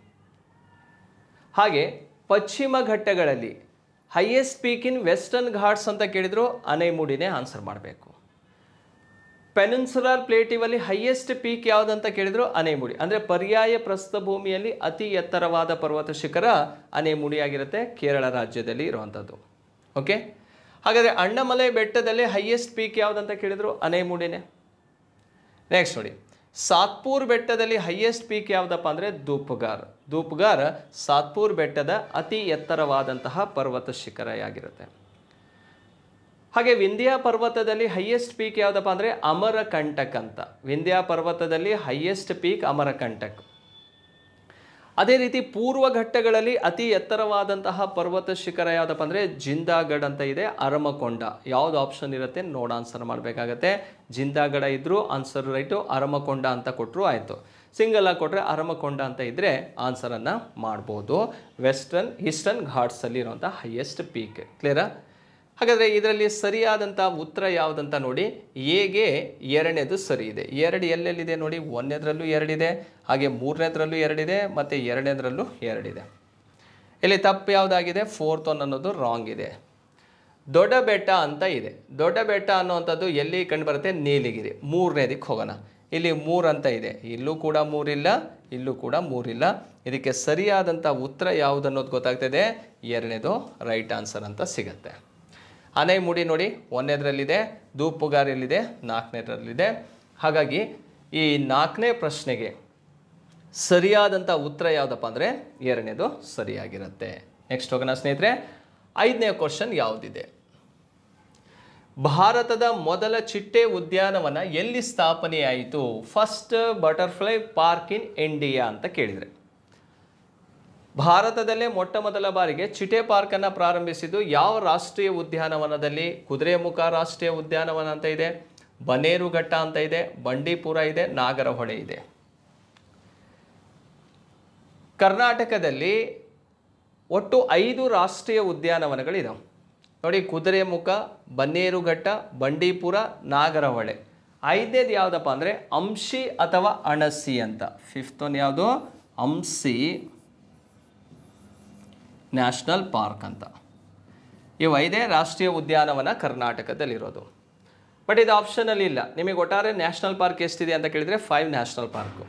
ಹಾಗೆ ಪಶ್ಚಿಮ ಘಟ್ಟಗಳಲ್ಲಿ highest peak in western Ghats ಅಂತ ಕೇಳಿದ್ರು ಅನೈಮುಡಿನೇ ಆನ್ಸರ್ ಮಾಡಬೇಕು. ಪೆನಿನ್ಸುಲರ್ ಪ್ಲೇಟಿವಲ್ಲಿ ಹೈಯೆಸ್ಟ್ ಪೀಕ್ ಯಾವುದಂತ ಕೇಳಿದ್ರು ಅನೈಮುಡಿ. ಅಂದರೆ ಪರ್ಯಾಯ ಪ್ರಸ್ಥಭೂಮಿಯಲ್ಲಿ ಅತಿ ಎತ್ತರವಾದ ಪರ್ವತ ಶಿಖರ ಅನೈಮುಡಿ ಆಗಿರುತ್ತೆ, ಕೇರಳ ರಾಜ್ಯದಲ್ಲಿ ಇರುವಂಥದ್ದು. ಓಕೆ, ಹಾಗಾದರೆ ಅಣ್ಣಾಮಲೈ ಬೆಟ್ಟದಲ್ಲಿ ಹೈಯೆಸ್ಟ್ ಪೀಕ್ ಯಾವುದಂತ ಕೇಳಿದ್ರು ಅನೈಮುಡಿನೇ. ನೆಕ್ಸ್ಟ್ ನೋಡಿ, ಸಾತ್ಪುರ್ ಬೆಟ್ಟದಲ್ಲಿ ಹೈಯೆಸ್ಟ್ ಪೀಕ್ ಯಾವುದಪ್ಪ ಅಂದರೆ ಧೂಪುಗಾರ್. ಧೂಪುಗಾರ್ ಸಾತ್ಪುರ್ ಬೆಟ್ಟದ ಅತಿ ಎತ್ತರವಾದಂತಹ ಪರ್ವತ ಶಿಖರೆಯಾಗಿರುತ್ತೆ. ಹಾಗೆ ವಿಂಧ್ಯ ಪರ್ವತದಲ್ಲಿ ಹೈಯೆಸ್ಟ್ ಪೀಕ್ ಯಾವುದಪ್ಪ ಅಂದರೆ ಅಮರಕಂಟಕ್ ಅಂತ. ವಿಂಧ್ಯ ಪರ್ವತದಲ್ಲಿ ಹೈಯೆಸ್ಟ್ ಪೀಕ್ ಅಮರಕಂಟಕ್. ಅದೇ ರೀತಿ ಪೂರ್ವ ಘಟ್ಟಗಳಲ್ಲಿ ಅತಿ ಎತ್ತರವಾದಂತಹ ಪರ್ವತ ಶಿಖರ ಯಾವುದಪ್ಪ ಅಂದರೆ ಜಿಂದಾಗಢ ಅಂತ ಇದೆ, ಅರಮಕೊಂಡ. ಯಾವ್ದು ಆಪ್ಷನ್ ಇರುತ್ತೆ ನೋಡಿ ಆನ್ಸರ್ ಮಾಡಬೇಕಾಗತ್ತೆ. ಜಿಂದಾಗಢ ಇದ್ದರೂ ಆನ್ಸರ್ ರೈಟು, ಅರಮಕೊಂಡ ಅಂತ ಕೊಟ್ಟರು ಆಯಿತು. ಸಿಂಗಲ್ ಆಗಿ ಕೊಟ್ಟರೆ ಅರಮಕೊಂಡ ಅಂತ ಇದ್ದರೆ ಆನ್ಸರನ್ನು ಮಾಡ್ಬೋದು. ಈಸ್ಟರ್ನ್ ಘಾಟ್ಸಲ್ಲಿ ಇರುವಂಥ ಹೈಯೆಸ್ಟ್ ಪೀಕ್. ಕ್ಲಿಯರಾ? ಹಾಗಾದರೆ ಇದರಲ್ಲಿ ಸರಿಯಾದಂಥ ಉತ್ತರ ಯಾವುದಂತ ನೋಡಿ. ಎಗೆ 2ನೇದು ಸರಿ ಇದೆ. 2 ಎಲ್ಲೆಲ್ಲಿದೆ ನೋಡಿ, 1ನೇದ್ರಲ್ಲೂ 2 ಇದೆ, ಹಾಗೆ 3ನೇದ್ರಲ್ಲೂ 2 ಇದೆ, ಮತ್ತು 2ನೇದ್ರಲ್ಲೂ 2 ಇದೆ. ಇಲ್ಲಿ ತಪ್ಪು ಯಾವುದಾಗಿದೆ? 4th one ಅನ್ನೋದು ರಾಂಗ್ ಇದೆ. ದೊಡ್ಡ ಬೆಟ್ಟ ಅಂತ ಇದೆ. ದೊಡ್ಡ ಬೆಟ್ಟ ಅನ್ನುವಂಥದ್ದು ಎಲ್ಲಿ ಕಂಡು ಬರುತ್ತೆ? ನೀಲಗಿರಿ. 3ನೇದಕ್ಕೆ ಹೋಗೋಣ. ಇಲ್ಲಿ 3 ಅಂತ ಇದೆ, ಇಲ್ಲೂ ಕೂಡ 3 ಇಲ್ಲ, ಇಲ್ಲೂ ಕೂಡ 3 ಇಲ್ಲ. ಇದಕ್ಕೆ ಸರಿಯಾದಂಥ ಉತ್ತರ ಯಾವುದು ಅನ್ನೋದು ಗೊತ್ತಾಗ್ತದೆ. 2ನೇದು ರೈಟ್ ಆನ್ಸರ್ ಅಂತ ಸಿಗುತ್ತೆ. ಅನೈಮುಡಿ ನೋಡಿ 1ನೇದ್ರಲ್ಲಿದೆ, ಧೂಪುಗಾರ್ ಎಲ್ಲಿದೆ? 4ನೇದ್ರಲ್ಲಿದೆ. ಹಾಗಾಗಿ ಈ 4ನೇ ಪ್ರಶ್ನೆಗೆ ಸರಿಯಾದಂಥ ಉತ್ತರ ಯಾವುದಪ್ಪ ಅಂದರೆ 2ನೇದು ಸರಿಯಾಗಿರುತ್ತೆ. ನೆಕ್ಸ್ಟ್ ಹೋಗೋಣ ಸ್ನೇಹಿತರೆ. 5ನೇ ಕ್ವಶನ್ ಯಾವುದಿದೆ? ಭಾರತದ ಮೊದಲ ಚಿಟ್ಟೆ ಉದ್ಯಾನವನ ಎಲ್ಲಿ ಸ್ಥಾಪನೆಯಾಯಿತು? First butterfly park in India ಅಂತ ಕೇಳಿದರೆ, ಭಾರತದಲ್ಲೇ ಮೊಟ್ಟ ಮೊದಲ ಬಾರಿಗೆ ಚಿಟ್ಟೆ ಪಾರ್ಕನ್ನು ಪ್ರಾರಂಭಿಸಿದ್ದು ಯಾವ ರಾಷ್ಟ್ರೀಯ ಉದ್ಯಾನವನದಲ್ಲಿ? ಕುದುರೆಮುಖ ರಾಷ್ಟ್ರೀಯ ಉದ್ಯಾನವನ ಅಂತ ಇದೆ, ಬನ್ನೇರುಘಟ್ಟ ಅಂತ ಇದೆ, ಬಂಡೀಪುರ ಇದೆ, ನಾಗರಹೊಳೆ ಇದೆ. ಕರ್ನಾಟಕದಲ್ಲಿ ಒಟ್ಟು 5 ರಾಷ್ಟ್ರೀಯ ಉದ್ಯಾನವನಗಳಿದಾವೆ ನೋಡಿ. ಕುದುರೆಮುಖ, ಬನ್ನೇರುಘಟ್ಟ, ಬಂಡೀಪುರ, ನಾಗರಹೊಳೆ. 5ನೇದು ಯಾವುದಪ್ಪ ಅಂದರೆ ಅಂಶಿ ಅಥವಾ ಅಣಸಿ ಅಂತ. 5th one ಯಾವುದು? ಅಂಶಿ ನ್ಯಾಷನಲ್ ಪಾರ್ಕ್ ಅಂತ. ಇವು 5 ರಾಷ್ಟ್ರೀಯ ಉದ್ಯಾನವನ ಕರ್ನಾಟಕದಲ್ಲಿರೋದು. ಬಟ್ ಇದು ಆಪ್ಷನಲ್ಲಿ ಇಲ್ಲ. ನಿಮಗೆ ಒಟ್ಟಾರೆ ನ್ಯಾಷನಲ್ ಪಾರ್ಕ್ ಎಷ್ಟಿದೆ ಅಂತ ಕೇಳಿದರೆ 5 ನ್ಯಾಷನಲ್ ಪಾರ್ಕು.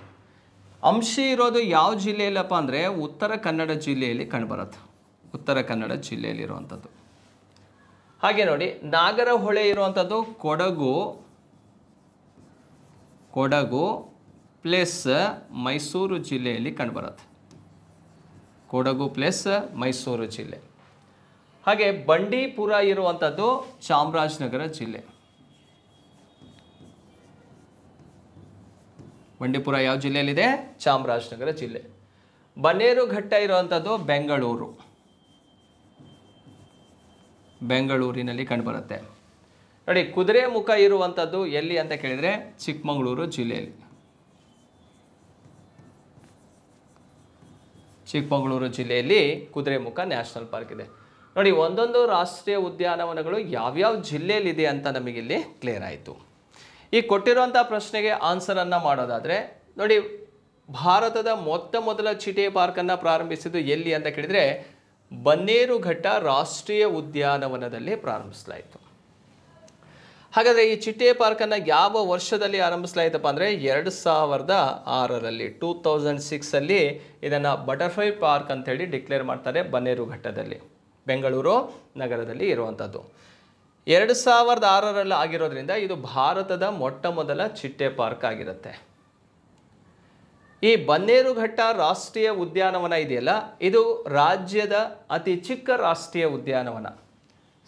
ಅಂಶಿ ಇರೋದು ಯಾವ ಜಿಲ್ಲೆಯಲ್ಲಪ್ಪ ಅಂದರೆ ಉತ್ತರ ಕನ್ನಡ ಜಿಲ್ಲೆಯಲ್ಲಿ ಕಂಡುಬರುತ್ತೆ. ಉತ್ತರ ಕನ್ನಡ ಜಿಲ್ಲೆಯಲ್ಲಿರುವಂಥದ್ದು. ಹಾಗೆ ನೋಡಿ, ನಾಗರಹೊಳೆ ಇರುವಂಥದ್ದು ಕೊಡಗು ಪ್ಲಸ್ ಮೈಸೂರು ಜಿಲ್ಲೆಯಲ್ಲಿ ಕಂಡುಬರುತ್ತೆ. ಕೊಡಗು ಪ್ಲಸ್ ಮೈಸೂರು ಜಿಲ್ಲೆ. ಹಾಗೆ ಬಂಡೀಪುರ ಇರುವಂಥದ್ದು ಚಾಮರಾಜನಗರ ಜಿಲ್ಲೆ. ಬಂಡೀಪುರ ಯಾವ ಜಿಲ್ಲೆಯಲ್ಲಿದೆ? ಚಾಮರಾಜನಗರ ಜಿಲ್ಲೆ. ಬನ್ನೇರುಘಟ್ಟ ಇರುವಂಥದ್ದು ಬೆಂಗಳೂರಿನಲ್ಲಿ ಕಂಡುಬರುತ್ತೆ. ನೋಡಿ, ಕುದುರೆಮುಖ ಇರುವಂಥದ್ದು ಎಲ್ಲಿ ಅಂತ ಕೇಳಿದರೆ ಚಿಕ್ಕಮಗಳೂರು ಜಿಲ್ಲೆಯಲ್ಲಿ. ಚಿಕ್ಕಮಗಳೂರು ಜಿಲ್ಲೆಯಲ್ಲಿ ಕುದುರೆಮುಖ ನ್ಯಾಷನಲ್ ಪಾರ್ಕ್ ಇದೆ. ನೋಡಿ, ಒಂದೊಂದು ರಾಷ್ಟ್ರೀಯ ಉದ್ಯಾನವನಗಳು ಯಾವ್ಯಾವ ಜಿಲ್ಲೆಯಲ್ಲಿದೆ ಅಂತ ನಮಗಿಲ್ಲಿ ಕ್ಲಿಯರ್ ಆಯಿತು. ಈ ಕೊಟ್ಟಿರುವಂಥ ಪ್ರಶ್ನೆಗೆ ಆನ್ಸರನ್ನು ಮಾಡೋದಾದರೆ ನೋಡಿ, ಭಾರತದ ಮೊದಲ ಚಿಟ್ಟೆ ಪಾರ್ಕನ್ನು ಪ್ರಾರಂಭಿಸಿದ್ದು ಎಲ್ಲಿ ಅಂತ ಕೇಳಿದರೆ ಬನ್ನೇರುಘಟ್ಟ ರಾಷ್ಟ್ರೀಯ ಉದ್ಯಾನವನದಲ್ಲಿ ಪ್ರಾರಂಭಿಸಲಾಯಿತು. ಹಾಗಾದರೆ ಈ ಚಿಟ್ಟೆ ಪಾರ್ಕನ್ನು ಯಾವ ವರ್ಷದಲ್ಲಿ ಆರಂಭಿಸಲಾಯಿತಪ್ಪ ಅಂದರೆ 2006ರಲ್ಲಿ 2006 ಇದನ್ನು ಬಟರ್ಫ್ಲೈ ಪಾರ್ಕ್ ಅಂತೇಳಿ ಡಿಕ್ಲೇರ್ ಮಾಡ್ತಾರೆ. ಬನ್ನೇರುಘಟ್ಟದಲ್ಲಿ ಬೆಂಗಳೂರು ನಗರದಲ್ಲಿ ಇರುವಂಥದ್ದು 2006ರಲ್ಲಿ ಆಗಿರೋದ್ರಿಂದ ಇದು ಭಾರತದ ಮೊದಲ ಚಿಟ್ಟೆ ಪಾರ್ಕ್ ಆಗಿರುತ್ತೆ. ಈ ಬನ್ನೇರುಘಟ್ಟ ರಾಷ್ಟ್ರೀಯ ಉದ್ಯಾನವನ ಇದೆಯಲ್ಲ, ಇದು ರಾಜ್ಯದ ಅತಿ ಚಿಕ್ಕ ರಾಷ್ಟ್ರೀಯ ಉದ್ಯಾನವನ.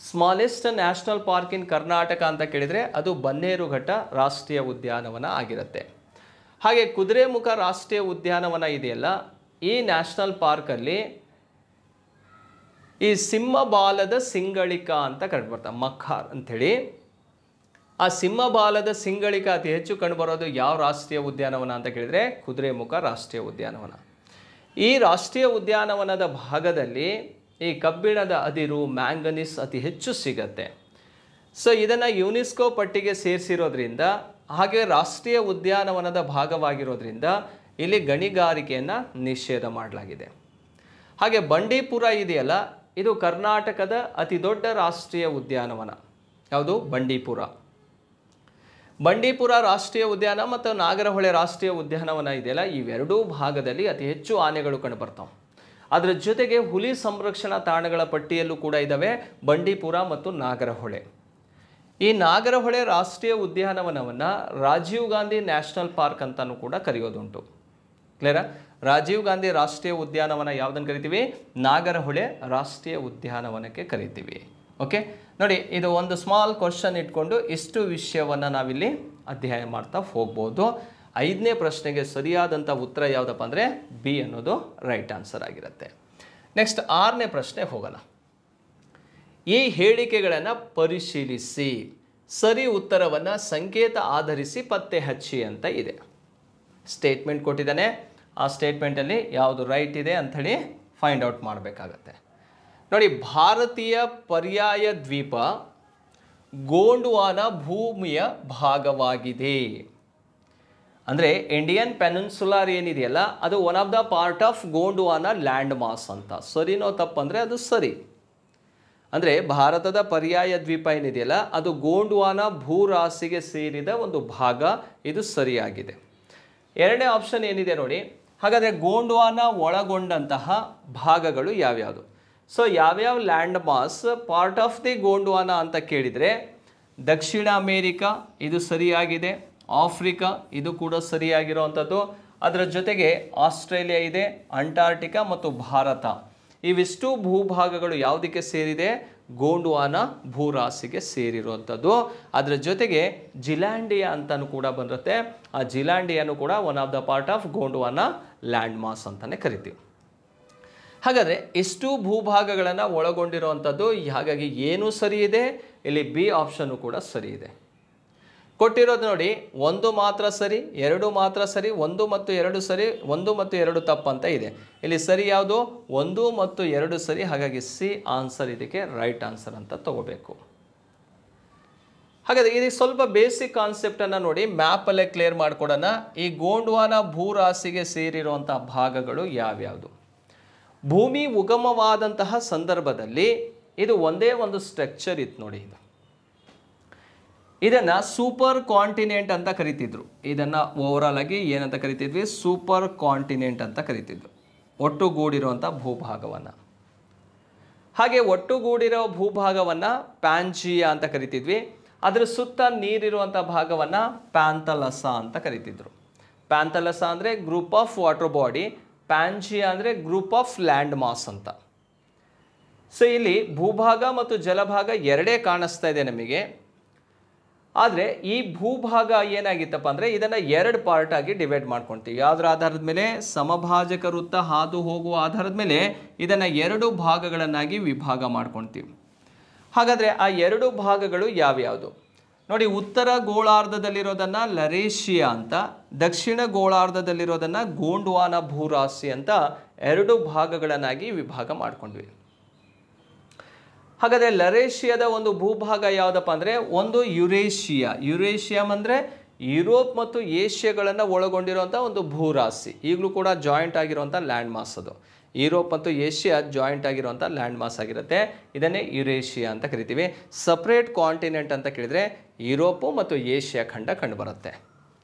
Smallest national park in Karnataka ಅಂತ ಕೇಳಿದರೆ ಅದು ಬನ್ನೇರುಘಟ್ಟ ರಾಷ್ಟ್ರೀಯ ಉದ್ಯಾನವನ ಆಗಿರುತ್ತೆ. ಹಾಗೆ ಕುದುರೆಮುಖ ರಾಷ್ಟ್ರೀಯ ಉದ್ಯಾನವನ ಇದೆಯಲ್ಲ, ಈ ನ್ಯಾಷನಲ್ ಪಾರ್ಕಲ್ಲಿ ಈ ಸಿಂಹಬಾಲದ ಸಿಂಗಳಿಕ ಅಂತ ಕಂಡುಬರ್ತಾರೆ, ಮಖಾರ್ ಅಂಥೇಳಿ. ಆ ಸಿಂಹಬಾಲದ ಸಿಂಗಳಿಕ ಅತಿ ಹೆಚ್ಚು ಕಂಡುಬರೋದು ಯಾವ ರಾಷ್ಟ್ರೀಯ ಉದ್ಯಾನವನ ಅಂತ ಕೇಳಿದರೆ ಕುದುರೆಮುಖ ರಾಷ್ಟ್ರೀಯ ಉದ್ಯಾನವನ. ಈ ರಾಷ್ಟ್ರೀಯ ಉದ್ಯಾನವನದ ಭಾಗದಲ್ಲಿ ಈ ಕಬ್ಬಿಣದ ಅದಿರು, ಮ್ಯಾಂಗನೀಸ್ ಅತಿ ಹೆಚ್ಚು ಸಿಗತ್ತೆ. ಸೊ ಇದನ್ನು ಯುನೆಸ್ಕೋ ಪಟ್ಟಿಗೆ ಸೇರಿಸಿರೋದ್ರಿಂದ, ಹಾಗೆ ರಾಷ್ಟ್ರೀಯ ಉದ್ಯಾನವನದ ಭಾಗವಾಗಿರೋದ್ರಿಂದ ಇಲ್ಲಿ ಗಣಿಗಾರಿಕೆಯನ್ನು ನಿಷೇಧ ಮಾಡಲಾಗಿದೆ. ಹಾಗೆ ಬಂಡೀಪುರ ಇದೆಯಲ್ಲ, ಇದು ಕರ್ನಾಟಕದ ಅತಿ ದೊಡ್ಡ ರಾಷ್ಟ್ರೀಯ ಉದ್ಯಾನವನ. ಯಾವುದು? ಬಂಡೀಪುರ ರಾಷ್ಟ್ರೀಯ ಉದ್ಯಾನ ಮತ್ತು ನಾಗರಹೊಳೆ ರಾಷ್ಟ್ರೀಯ ಉದ್ಯಾನವನ ಇದೆಯಲ್ಲ, ಇವೆರಡೂ ಭಾಗದಲ್ಲಿ ಅತಿ ಹೆಚ್ಚು ಆನೆಗಳು ಕಂಡುಬರ್ತಾವೆ. ಅದರ ಜೊತೆಗೆ ಹುಲಿ ಸಂರಕ್ಷಣಾ ತಾಣಗಳ ಪಟ್ಟಿಯಲ್ಲೂ ಕೂಡ ಇದ್ದಾವೆ ಬಂಡೀಪುರ ಮತ್ತು ನಾಗರಹೊಳೆ. ಈ ನಾಗರಹೊಳೆ ರಾಷ್ಟ್ರೀಯ ಉದ್ಯಾನವನವನ್ನು ರಾಜೀವ್ ಗಾಂಧಿ ನ್ಯಾಷನಲ್ ಪಾರ್ಕ್ ಅಂತಲೂ ಕೂಡ ಕರೆಯೋದುಂಟು. ಕ್ಲಿಯರಾ? ರಾಜೀವ್ ಗಾಂಧಿ ರಾಷ್ಟ್ರೀಯ ಉದ್ಯಾನವನ ಯಾವುದನ್ನು ಕರಿತೀವಿ? ನಾಗರಹೊಳೆ ರಾಷ್ಟ್ರೀಯ ಉದ್ಯಾನವನಕ್ಕೆ ಕರಿತೀವಿ. ಓಕೆ, ನೋಡಿ, ಇದು ಒಂದು ಸ್ಮಾಲ್ ಕ್ವಶನ್ ಇಟ್ಕೊಂಡು ಇಷ್ಟು ವಿಷಯವನ್ನು ನಾವಿಲ್ಲಿ ಅಧ್ಯಯನ ಮಾಡ್ತಾ ಹೋಗ್ಬೋದು. 5ನೇ ಪ್ರಶ್ನೆಗೆ ಸರಿಯಾದಂಥ ಉತ್ತರ ಯಾವುದಪ್ಪ ಅಂದರೆ ಬಿ ಅನ್ನೋದು ರೈಟ್ ಆನ್ಸರ್ ಆಗಿರುತ್ತೆ. ನೆಕ್ಸ್ಟ್ 6ನೇ ಪ್ರಶ್ನೆ ಹೋಗೋಣ. ಈ ಹೇಳಿಕೆಗಳನ್ನು ಪರಿಶೀಲಿಸಿ ಸರಿ ಉತ್ತರವನ್ನು ಸಂಕೇತ ಆಧರಿಸಿ ಪತ್ತೆ ಹಚ್ಚಿ ಅಂತ ಇದೆ. ಸ್ಟೇಟ್ಮೆಂಟ್ ಕೊಟ್ಟಿದ್ದಾನೆ, ಆ ಸ್ಟೇಟ್ಮೆಂಟಲ್ಲಿ ಯಾವುದು ರೈಟ್ ಇದೆ ಅಂಥೇಳಿ ಫೈಂಡ್ ಔಟ್ ಮಾಡಬೇಕಾಗತ್ತೆ. ನೋಡಿ, ಭಾರತೀಯ ಪರ್ಯಾಯ ದ್ವೀಪ ಗೋಂಡ್ವಾನ ಭೂಮಿಯ ಭಾಗವಾಗಿದೆ. ಅಂದರೆ ಇಂಡಿಯನ್ ಪೆನಿನ್ಸುಲಾರ್ ಏನಿದೆಯಲ್ಲ, ಅದು one of the part of Gondwana land mass ಅಂತ. ಸರಿನೋ ತಪ್ಪಂದರೆ ಅದು ಸರಿ. ಅಂದರೆ ಭಾರತದ ಪರ್ಯಾಯ ದ್ವೀಪ ಏನಿದೆಯಲ್ಲ, ಅದು ಗೋಂಡ್ವಾನ ಭೂರಾಶಿಗೆ ಸೇರಿದ ಒಂದು ಭಾಗ. ಇದು ಸರಿಯಾಗಿದೆ. 2ನೇ ಆಪ್ಷನ್ ಏನಿದೆ ನೋಡಿ, ಹಾಗಾದರೆ ಗೋಂಡ್ವಾನ ಒಳಗೊಂಡಂತಹ ಭಾಗಗಳು ಯಾವ್ಯಾವುದು? ಸೊ ಯಾವ್ಯಾವ land mass part of the Gondwana ಅಂತ ಕೇಳಿದರೆ ದಕ್ಷಿಣ ಅಮೇರಿಕಾ ಇದು ಸರಿಯಾಗಿದೆ, ಆಫ್ರಿಕಾ ಇದು ಕೂಡ ಸರಿಯಾಗಿರುವಂಥದ್ದು. ಅದರ ಜೊತೆಗೆ ಆಸ್ಟ್ರೇಲಿಯಾ ಇದೆ, ಅಂಟಾರ್ಟಿಕಾ ಮತ್ತು ಭಾರತ, ಇವಿಷ್ಟು ಭೂಭಾಗಗಳು ಯಾವುದಕ್ಕೆ ಸೇರಿದೆ? ಗೋಂಡ್ವಾನ ಭೂರಾಶಿಗೆ ಸೇರಿರುವಂಥದ್ದು. ಅದರ ಜೊತೆಗೆ ಜಿಲ್ಯಾಂಡಿಯಾ ಅಂತಲೂ ಕೂಡ ಬರುತ್ತೆ. ಆ ಜಿಲ್ಯಾಂಡಿಯಾನು ಕೂಡ one of the part of Gondwana land mass ಅಂತಲೇ ಕರಿತೀವಿ. ಹಾಗಾದರೆ ಇಷ್ಟು ಭೂಭಾಗಗಳನ್ನು ಒಳಗೊಂಡಿರುವಂಥದ್ದು. ಹಾಗಾಗಿ ಏನು ಸರಿ ಇದೆ? ಇಲ್ಲಿ ಬಿ ಆಪ್ಷನ್ನು ಕೂಡ ಸರಿ ಇದೆ. ಕೊಟ್ಟಿರೋದು ನೋಡಿ, 1 ಮಾತ್ರ ಸರಿ, 2 ಮಾತ್ರ ಸರಿ, 1 ಮತ್ತು 2 ಸರಿ, 1 ಮತ್ತು 2 ತಪ್ಪಂತ ಇದೆ. ಇಲ್ಲಿ ಸರಿ ಯಾವುದು? 1 ಮತ್ತು 2 ಸರಿ. ಹಾಗಾಗಿ ಸಿ ಆನ್ಸರ್ ಇದಕ್ಕೆ ರೈಟ್ ಆನ್ಸರ್ ಅಂತ ತಗೋಬೇಕು. ಹಾಗಾದರೆ ಇದಕ್ಕೆ ಸ್ವಲ್ಪ ಬೇಸಿಕ್ ಕಾನ್ಸೆಪ್ಟನ್ನು ನೋಡಿ, ಮ್ಯಾಪಲ್ಲೇ ಕ್ಲಿಯರ್ ಮಾಡಿಕೊಡೋಣ. ಈ ಗೋಂಡ್ವಾನ ಭೂರಾಶಿಗೆ ಸೇರಿರುವಂಥ ಭಾಗಗಳು ಯಾವ್ಯಾವುದು? ಭೂಮಿ ಉಗಮವಾದಂತಹ ಸಂದರ್ಭದಲ್ಲಿ ಇದು ಒಂದೇ ಒಂದು ಸ್ಟ್ರಕ್ಚರ್ ಇತ್ತು ನೋಡಿ. ಇದನ್ನು ಸೂಪರ್ ಕಾಂಟಿನೆಂಟ್ ಅಂತ ಕರಿತಿದ್ರು. ಇದನ್ನು ಓವರಾಲ್ ಆಗಿ ಏನಂತ ಕರಿತಿದ್ವಿ? ಸೂಪರ್ ಕಾಂಟಿನೆಂಟ್ ಅಂತ ಕರಿತಿದ್ರು, ಒಟ್ಟುಗೂಡಿರುವಂಥ ಭೂಭಾಗವನ್ನು. ಹಾಗೆ ಒಟ್ಟುಗೂಡಿರೋ ಭೂಭಾಗವನ್ನು ಪ್ಯಾಂಜಿಯಾ ಅಂತ ಕರಿತಿದ್ವಿ. ಅದರ ಸುತ್ತ ನೀರಿರುವಂಥ ಭಾಗವನ್ನು ಪ್ಯಾಂಥಲಸ ಅಂತ ಕರಿತಿದ್ರು. ಪ್ಯಾಂಥಲಸ ಅಂದರೆ group of water body, Pangaea ಅಂದರೆ ಗ್ರೂಪ್ ಆಫ್ ಲ್ಯಾಂಡ್ ಮಾಸ್ ಅಂತ. ಸೊ ಇಲ್ಲಿ ಭೂಭಾಗ ಮತ್ತು ಜಲಭಾಗ ಎರಡೇ ಕಾಣಿಸ್ತಾ ಇದೆ ನಮಗೆ. ಆದರೆ ಈ ಭೂಭಾಗ ಏನಾಗಿತ್ತಪ್ಪ ಅಂದರೆ ಇದನ್ನು ಎರಡು ಪಾರ್ಟ್ ಆಗಿ ಡಿವೈಡ್ ಮಾಡ್ಕೊಳ್ತೀವಿ. ಯಾವುದರ ಆಧಾರದ ಮೇಲೆ? ಸಮಭಾಜಕ ವೃತ್ತ ಹಾದು ಹೋಗುವ ಆಧಾರದ ಮೇಲೆ ಇದನ್ನು ಎರಡು ಭಾಗಗಳನ್ನಾಗಿ ವಿಭಾಗ ಮಾಡ್ಕೊಳ್ತೀವಿ. ಹಾಗಾದರೆ ಆ ಎರಡು ಭಾಗಗಳು ಯಾವ್ಯಾವುದು ನೋಡಿ? ಉತ್ತರ ಗೋಳಾರ್ಧದಲ್ಲಿರೋದನ್ನು ಲರೇಶಿಯಾ ಅಂತ, ದಕ್ಷಿಣ ಗೋಳಾರ್ಧದಲ್ಲಿರೋದನ್ನು ಗೋಂಡ್ವಾನ ಭೂರಾಶಿ ಅಂತ ಎರಡು ಭಾಗಗಳನ್ನಾಗಿ ವಿಭಾಗ ಮಾಡ್ಕೊಂಡ್ವಿ. ಹಾಗಾದರೆ ಲರೇಶಿಯಾದ ಒಂದು ಭೂಭಾಗ ಯಾವುದಪ್ಪ ಅಂದರೆ ಒಂದು ಯುರೇಷಿಯಾ. ಯುರೇಷಿಯಂ ಅಂದರೆ ಯುರೋಪ್ ಮತ್ತು ಏಷ್ಯಾಗಳನ್ನು ಒಳಗೊಂಡಿರುವಂಥ ಒಂದು ಭೂರಾಶಿ. ಈಗಲೂ ಕೂಡ ಜಾಯಿಂಟ್ ಆಗಿರುವಂಥ ಲ್ಯಾಂಡ್ ಮಾಸ್ ಅದು. ಯುರೋಪ್ ಮತ್ತು ಏಷ್ಯಾ ಜಾಯಿಂಟ್ ಆಗಿರುವಂಥ ಲ್ಯಾಂಡ್ ಮಾಸ್ ಆಗಿರುತ್ತೆ. ಇದನ್ನೇ ಯುರೇಷಿಯಾ ಅಂತ ಕರಿತೀವಿ. ಸಪ್ರೇಟ್ ಕಾಂಟಿನೆಂಟ್ ಅಂತ ಕೇಳಿದರೆ ಯುರೋಪು ಮತ್ತು ಏಷ್ಯಾ ಖಂಡ ಕಂಡುಬರುತ್ತೆ.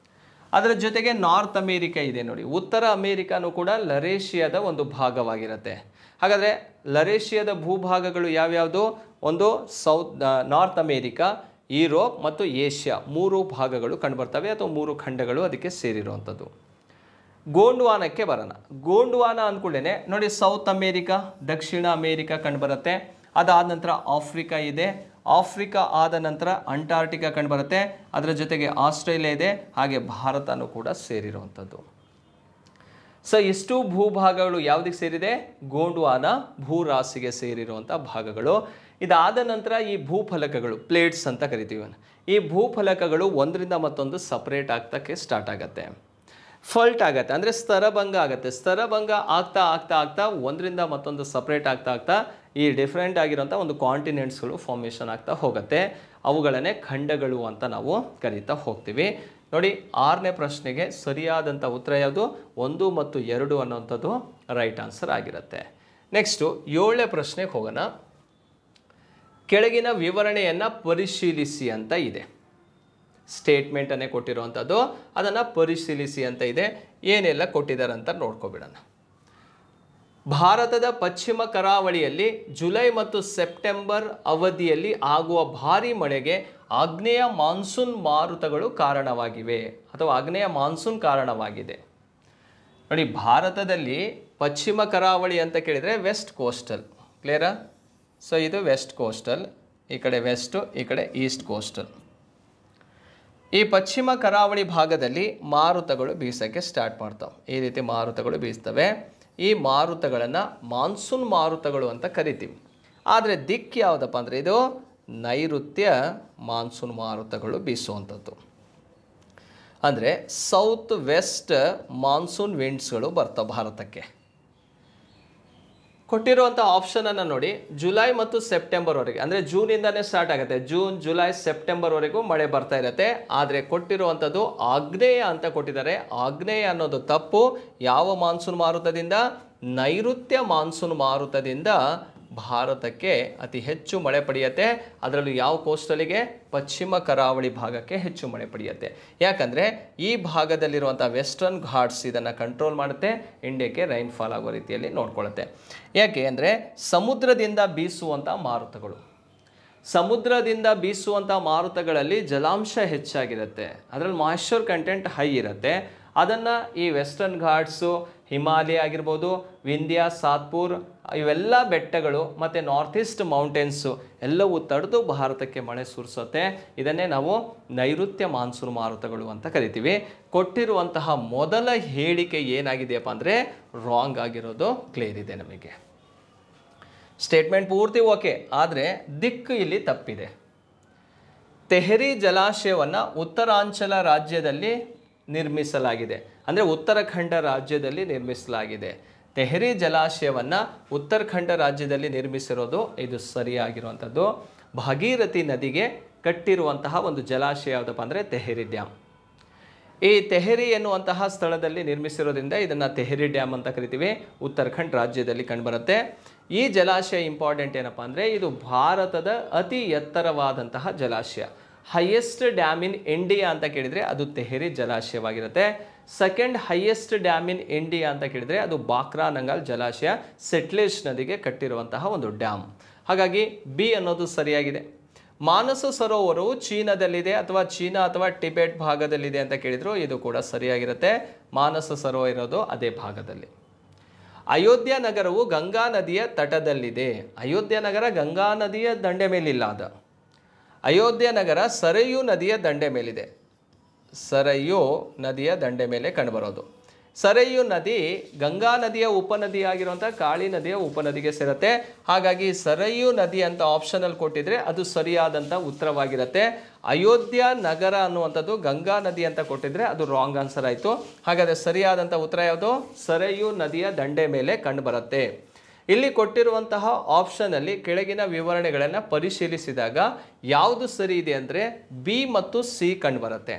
ಅದರ ಜೊತೆಗೆ ನಾರ್ತ್ ಅಮೇರಿಕಾ ಇದೆ ನೋಡಿ. ಉತ್ತರ ಅಮೇರಿಕಾನೂ ಕೂಡ ಲರೇಷಿಯಾದ ಒಂದು ಭಾಗವಾಗಿರುತ್ತೆ. ಹಾಗಾದರೆ ಲರೇಷಿಯಾದ ಭೂಭಾಗಗಳು ಯಾವ್ಯಾವುದು? ಒಂದು ನಾರ್ತ್ ಅಮೇರಿಕಾ, ಯುರೋಪ್ ಮತ್ತು ಏಷ್ಯಾ ಮೂರು ಭಾಗಗಳು ಕಂಡುಬರ್ತವೆ, ಅಥವಾ ಮೂರು ಖಂಡಗಳು ಅದಕ್ಕೆ ಸೇರಿರುವಂಥದ್ದು. ಗೋಂಡ್ವಾನಕ್ಕೆ ಬರೋಣ. ಗೋಂಡ್ವಾನ ಅಂದ್ಕೊಳ್ಳೇನೆ ನೋಡಿ, ಸೌತ್ ಅಮೇರಿಕಾ, ದಕ್ಷಿಣ ಅಮೇರಿಕಾ ಕಂಡುಬರುತ್ತೆ. ಅದಾದ ನಂತರ ಆಫ್ರಿಕಾ ಇದೆ. ಆಫ್ರಿಕಾ ಆದ ನಂತರ ಅಂಟಾರ್ಟಿಕಾ ಕಂಡುಬರುತ್ತೆ. ಅದರ ಜೊತೆಗೆ ಆಸ್ಟ್ರೇಲಿಯಾ ಇದೆ. ಹಾಗೆ ಭಾರತನೂ ಕೂಡ ಸೇರಿರುವಂಥದ್ದು. ಸೊ ಇಷ್ಟು ಭೂಭಾಗಗಳು ಯಾವುದಕ್ಕೆ ಸೇರಿದೆ? ಗೋಂಡ್ವಾನ ಭೂರಾಶಿಗೆ ಸೇರಿರುವಂಥ ಭಾಗಗಳು. ಇದಾದ ನಂತರ ಈ ಭೂಫಲಕಗಳು, ಪ್ಲೇಟ್ಸ್ ಅಂತ ಕರಿತೀವಿ. ಈ ಭೂಫಲಕಗಳು ಒಂದರಿಂದ ಮತ್ತೊಂದು ಸಪ್ರೇಟ್ ಆಗ್ತಕ್ಕೆ ಸ್ಟಾರ್ಟ್ ಆಗುತ್ತೆ, ಫಲ್ಟ್ ಆಗುತ್ತೆ, ಅಂದರೆ ಸ್ತರಭಂಗ ಆಗುತ್ತೆ. ಸ್ತರಭಂಗ ಆಗ್ತಾ ಆಗ್ತಾ ಆಗ್ತಾ ಒಂದರಿಂದ ಮತ್ತೊಂದು ಸಪ್ರೇಟ್ ಆಗ್ತಾ ಆಗ್ತಾ ಈ ಡಿಫ್ರೆಂಟ್ ಆಗಿರೋಂಥ ಒಂದು ಕಾಂಟಿನೆಂಟ್ಸ್ಗಳು ಫಾರ್ಮೇಷನ್ ಆಗ್ತಾ ಹೋಗುತ್ತೆ. ಅವುಗಳನ್ನೇ ಖಂಡಗಳು ಅಂತ ನಾವು ಕರೀತಾ ಹೋಗ್ತೀವಿ. ನೋಡಿ, 6ನೇ ಪ್ರಶ್ನೆಗೆ ಸರಿಯಾದಂಥ ಉತ್ತರ ಯಾವುದು? 1 ಮತ್ತು 2 ಅನ್ನೋಂಥದ್ದು ರೈಟ್ ಆನ್ಸರ್ ಆಗಿರುತ್ತೆ. ನೆಕ್ಸ್ಟು 7ನೇ ಪ್ರಶ್ನೆಗೆ ಹೋಗೋಣ. ಕೆಳಗಿನ ವಿವರಣೆಯನ್ನು ಪರಿಶೀಲಿಸಿ ಅಂತ ಇದೆ. ಸ್ಟೇಟ್ಮೆಂಟನ್ನೇ ಕೊಟ್ಟಿರುವಂಥದ್ದು, ಅದನ್ನು ಪರಿಶೀಲಿಸಿ ಅಂತ ಇದೆ. ಏನೆಲ್ಲ ಕೊಟ್ಟಿದ್ದಾರೆ ಅಂತ ನೋಡ್ಕೊಬಿಡೋಣ. ಭಾರತದ ಪಶ್ಚಿಮ ಕರಾವಳಿಯಲ್ಲಿ ಜುಲೈ ಮತ್ತು ಸೆಪ್ಟೆಂಬರ್ ಅವಧಿಯಲ್ಲಿ ಆಗುವ ಭಾರೀ ಮಳೆಗೆ ಆಗ್ನೇಯ ಮಾನ್ಸೂನ್ ಮಾರುತಗಳು ಕಾರಣವಾಗಿವೆ, ಅಥವಾ ಆಗ್ನೇಯ ಮಾನ್ಸೂನ್ ಕಾರಣವಾಗಿದೆ. ನೋಡಿ, ಭಾರತದಲ್ಲಿ ಪಶ್ಚಿಮ ಕರಾವಳಿ ಅಂತ ಕೇಳಿದರೆ ವೆಸ್ಟ್ ಕೋಸ್ಟಲ್, ಕ್ಲಿಯರಾ? ಸೊ ಇದು ವೆಸ್ಟ್ ಕೋಸ್ಟಲ್, ಈ ಕಡೆ ವೆಸ್ಟು, ಈ ಕಡೆ ಈಸ್ಟ್ ಕೋಸ್ಟಲ್. ಈ ಪಶ್ಚಿಮ ಕರಾವಳಿ ಭಾಗದಲ್ಲಿ ಮಾರುತಗಳು ಬೀಸೋಕ್ಕೆ ಸ್ಟಾರ್ಟ್ ಮಾಡ್ತಾವೆ. ಈ ರೀತಿ ಮಾರುತಗಳು ಬೀಸ್ತವೆ. ಈ ಮಾರುತಗಳನ್ನು ಮಾನ್ಸೂನ್ ಮಾರುತಗಳು ಅಂತ ಕರಿತೀವಿ. ಆದರೆ ದಿಕ್ಕು ಯಾವುದಪ್ಪ ಅಂದರೆ ಇದು ನೈಋತ್ಯ ಮಾನ್ಸೂನ್ ಮಾರುತಗಳು ಬೀಸುವಂಥದ್ದು. ಅಂದರೆ ಸೌತ್ ವೆಸ್ಟ್ ಮಾನ್ಸೂನ್ ವಿಂಡ್ಸ್ಗಳು ಬರ್ತಾವೆ ಭಾರತಕ್ಕೆ. ಕೊಟ್ಟಿರುವಂಥ ಆಪ್ಷನನ್ನು ನೋಡಿ, ಜುಲೈ ಮತ್ತು ಸೆಪ್ಟೆಂಬರ್ವರೆಗೆ, ಅಂದರೆ ಜೂನಿಂದನೇ ಸ್ಟಾರ್ಟ್ ಆಗುತ್ತೆ. ಜೂನ್, ಜುಲೈ, ಸೆಪ್ಟೆಂಬರ್ವರೆಗೂ ಮಳೆ ಬರ್ತಾ ಇರುತ್ತೆ. ಆದರೆ ಕೊಟ್ಟಿರುವಂಥದ್ದು ಆಗ್ನೇಯ ಅಂತ ಕೊಟ್ಟಿದ್ದಾರೆ. ಆಗ್ನೇಯ ಅನ್ನೋದು ತಪ್ಪು. ಯಾವ ಮಾನ್ಸೂನ್ ಮಾರುತದಿಂದ? ನೈಋತ್ಯ ಮಾನ್ಸೂನ್ ಮಾರುತದಿಂದ ಭಾರತಕ್ಕೆ ಅತಿ ಹೆಚ್ಚು ಮಳೆ ಪಡೆಯುತ್ತೆ. ಅದರಲ್ಲೂ ಯಾವ ಕೋಸ್ಟಲಿಗೆ? ಪಶ್ಚಿಮ ಕರಾವಳಿ ಭಾಗಕ್ಕೆ ಹೆಚ್ಚು ಮಳೆ ಪಡೆಯುತ್ತೆ. ಯಾಕಂದರೆ ಈ ಭಾಗದಲ್ಲಿರುವಂಥ ವೆಸ್ಟರ್ನ್ ಘಾಟ್ಸ್ ಇದನ್ನು ಕಂಟ್ರೋಲ್ ಮಾಡುತ್ತೆ, ಇಂಡಿಯಾಕ್ಕೆ ರೈನ್ಫಾಲ್ ಆಗೋ ರೀತಿಯಲ್ಲಿ ನೋಡ್ಕೊಳ್ಳುತ್ತೆ. ಯಾಕೆ ಅಂದರೆ ಸಮುದ್ರದಿಂದ ಬೀಸುವಂಥ ಮಾರುತಗಳು, ಸಮುದ್ರದಿಂದ ಬೀಸುವಂಥ ಮಾರುತಗಳಲ್ಲಿ ಜಲಾಂಶ ಹೆಚ್ಚಾಗಿರುತ್ತೆ, ಅದರಲ್ಲಿ ಮಾಯ್ಶ್ಚರ್ ಕಂಟೆಂಟ್ ಹೈ ಇರುತ್ತೆ. ಅದನ್ನು ಈ ವೆಸ್ಟರ್ನ್ ಘಾಟ್ಸು, ಹಿಮಾಲಯ ಆಗಿರ್ಬೋದು, ವಿಂಧ್ಯ, ಸಾತ್ಪುರ್, ಇವೆಲ್ಲ ಬೆಟ್ಟಗಳು ಮತ್ತು ನಾರ್ತ್ ಈಸ್ಟ್ ಮೌಂಟೇನ್ಸು ಎಲ್ಲವೂ ತಡೆದು ಭಾರತಕ್ಕೆ ಮಳೆ ಸುರಿಸುತ್ತೆ. ಇದನ್ನೇ ನಾವು ನೈಋತ್ಯ ಮಾನ್ಸೂನ್ ಮಾರುತಗಳು ಅಂತ ಕರಿತೀವಿ. ಕೊಟ್ಟಿರುವಂತಹ ಮೊದಲ ಹೇಳಿಕೆ ಏನಾಗಿದೆಯಪ್ಪ ಅಂದರೆ ರಾಂಗ್ ಆಗಿರೋದು ಕ್ಲಿಯರ್ ಇದೆ ನಮಗೆ. ಸ್ಟೇಟ್ಮೆಂಟ್ ಪೂರ್ತಿ ಓಕೆ, ಆದರೆ ದಿಕ್ಕು ಇಲ್ಲಿ ತಪ್ಪಿದೆ. ತೆಹರಿ ಜಲಾಶಯವನ್ನು ಉತ್ತರಾಂಚಲ ರಾಜ್ಯದಲ್ಲಿ ನಿರ್ಮಿಸಲಾಗಿದೆ, ಅಂದರೆ ಉತ್ತರಾಖಂಡ ರಾಜ್ಯದಲ್ಲಿ ನಿರ್ಮಿಸಲಾಗಿದೆ. ತೆಹರಿ ಜಲಾಶಯವನ್ನು ಉತ್ತರಾಖಂಡ ರಾಜ್ಯದಲ್ಲಿ ನಿರ್ಮಿಸಿರೋದು ಇದು ಸರಿಯಾಗಿರುವಂಥದ್ದು. ಭಾಗೀರಥಿ ನದಿಗೆ ಕಟ್ಟಿರುವಂತಹ ಒಂದು ಜಲಾಶಯ ಯಾವುದಪ್ಪ ಅಂದರೆ ತೆಹರಿ ಡ್ಯಾಮ್. ಈ ತೆಹರಿ ಎನ್ನುವಂತಹ ಸ್ಥಳದಲ್ಲಿ ನಿರ್ಮಿಸಿರೋದ್ರಿಂದ ಇದನ್ನು ತೆಹರಿ ಡ್ಯಾಮ್ ಅಂತ ಕರಿತೀವಿ. ಉತ್ತರಾಖಂಡ್ ರಾಜ್ಯದಲ್ಲಿ ಕಂಡುಬರುತ್ತೆ. ಈ ಜಲಾಶಯ ಇಂಪಾರ್ಟೆಂಟ್ ಏನಪ್ಪ ಅಂದರೆ ಇದು ಭಾರತದ ಅತಿ ಎತ್ತರವಾದಂತಹ ಜಲಾಶಯ. ಹೈಯೆಸ್ಟ್ ಡ್ಯಾಮ್ ಇನ್ ಇಂಡಿಯಾ ಅಂತ ಕೇಳಿದರೆ ಅದು ತೆಹರಿ ಜಲಾಶಯವಾಗಿರುತ್ತೆ. Second highest dam in India ಅಂತ ಕೇಳಿದರೆ ಅದು ಬಾಕ್ರಾ ನಂಗಾಲ್ ಜಲಾಶಯ, ಸೆಟ್ಲೇಜ್ ನದಿಗೆ ಕಟ್ಟಿರುವಂತಹ ಒಂದು ಡ್ಯಾಮ್. ಹಾಗಾಗಿ ಬಿ ಅನ್ನೋದು ಸರಿಯಾಗಿದೆ. ಮಾನಸ ಸರೋವರವು ಚೀನಾದಲ್ಲಿದೆ ಅಥವಾ ಚೀನಾ ಅಥವಾ ಟಿಬೆಟ್ ಭಾಗದಲ್ಲಿದೆ ಅಂತ ಕೇಳಿದ್ರು, ಇದು ಕೂಡ ಸರಿಯಾಗಿರುತ್ತೆ. ಮಾನಸ ಸರೋವರ ಇರೋದು ಅದೇ ಭಾಗದಲ್ಲಿ. ಅಯೋಧ್ಯ ನಗರವು ಗಂಗಾ ನದಿಯ ತಟದಲ್ಲಿದೆ. ಅಯೋಧ್ಯ ನಗರ ಗಂಗಾ ನದಿಯ ದಂಡೆ ಮೇಲಿಲ್ಲ. ಅದು ಅಯೋಧ್ಯ ನಗರ ಸರಯೂ ನದಿಯ ದಂಡೆ ಮೇಲಿದೆ. ಸರಯೂ ನದಿಯ ದಂಡೆ ಮೇಲೆ ಕಂಡುಬರೋದು. ಸರಯೂ ನದಿ ಗಂಗಾ ನದಿಯ ಉಪನದಿಯಾಗಿರುವಂಥ ಕಾಳಿ ನದಿಯ ಉಪನದಿಗೆ ಸೇರುತ್ತೆ. ಹಾಗಾಗಿ ಸರಯೂ ನದಿ ಅಂತ ಆಪ್ಷನಲ್ಲಿ ಕೊಟ್ಟಿದ್ರೆ ಅದು ಸರಿಯಾದಂಥ ಉತ್ತರವಾಗಿರುತ್ತೆ. ಅಯೋಧ್ಯ ನಗರ ಅನ್ನುವಂಥದ್ದು ಗಂಗಾ ನದಿ ಅಂತ ಕೊಟ್ಟಿದ್ರೆ ಅದು ರಾಂಗ್ ಆನ್ಸರ್ ಆಯಿತು. ಹಾಗಾದರೆ ಸರಿಯಾದಂಥ ಉತ್ತರ ಯಾವುದು? ಸರಯೂ ನದಿಯ ದಂಡೆ ಮೇಲೆ ಕಂಡುಬರುತ್ತೆ. ಇಲ್ಲಿ ಕೊಟ್ಟಿರುವಂತಹ ಆಪ್ಷನಲ್ಲಿ ಕೆಳಗಿನ ವಿವರಣೆಗಳನ್ನು ಪರಿಶೀಲಿಸಿದಾಗ ಯಾವುದು ಸರಿ ಇದೆ ಅಂದರೆ ಬಿ ಮತ್ತು ಸಿ ಕಂಡುಬರುತ್ತೆ.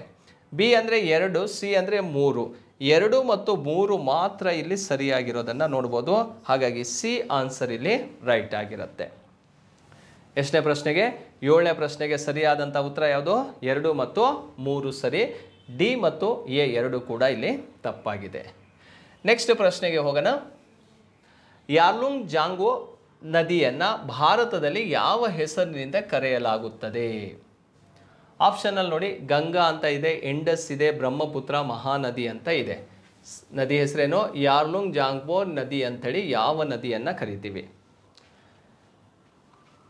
ಬಿ ಅಂದರೆ 2, ಸಿ ಅಂದರೆ 3. 2 ಮತ್ತು 3 ಮಾತ್ರ ಇಲ್ಲಿ ಸರಿಯಾಗಿರೋದನ್ನು ನೋಡ್ಬೋದು. ಹಾಗಾಗಿ ಸಿ ಆನ್ಸರ್ ಇಲ್ಲಿ ರೈಟ್ ಆಗಿರುತ್ತೆ. ಎಷ್ಟನೇ ಪ್ರಶ್ನೆಗೆ? 7ನೇ ಪ್ರಶ್ನೆಗೆ ಸರಿಯಾದಂಥ ಉತ್ತರ ಯಾವುದು? 2 ಮತ್ತು 3 ಸರಿ. ಡಿ ಮತ್ತು ಎ 2 ಕೂಡ ಇಲ್ಲಿ ತಪ್ಪಾಗಿದೆ. ನೆಕ್ಸ್ಟ್ ಪ್ರಶ್ನೆಗೆ ಹೋಗೋಣ. ಯಾರ್ಲುಂಗ್ ಜಾಂಗೋ ನದಿಯನ್ನು ಭಾರತದಲ್ಲಿ ಯಾವ ಹೆಸರಿನಿಂದ ಕರೆಯಲಾಗುತ್ತದೆ? ಆಪ್ಷನಲ್ಲಿ ನೋಡಿ, ಗಂಗಾ ಅಂತ ಇದೆ, ಇಂಡಸ್ ಇದೆ, ಬ್ರಹ್ಮಪುತ್ರ, ಮಹಾನದಿ ಅಂತ ಇದೆ. ನದಿ ಹೆಸರೇನು? ಯಾರ್ಲುಂಗ್ ಜಾಂಗ್ಬೋ ನದಿ ಅಂಥೇಳಿ ಯಾವ ನದಿಯನ್ನು ಕರಿತೀವಿ?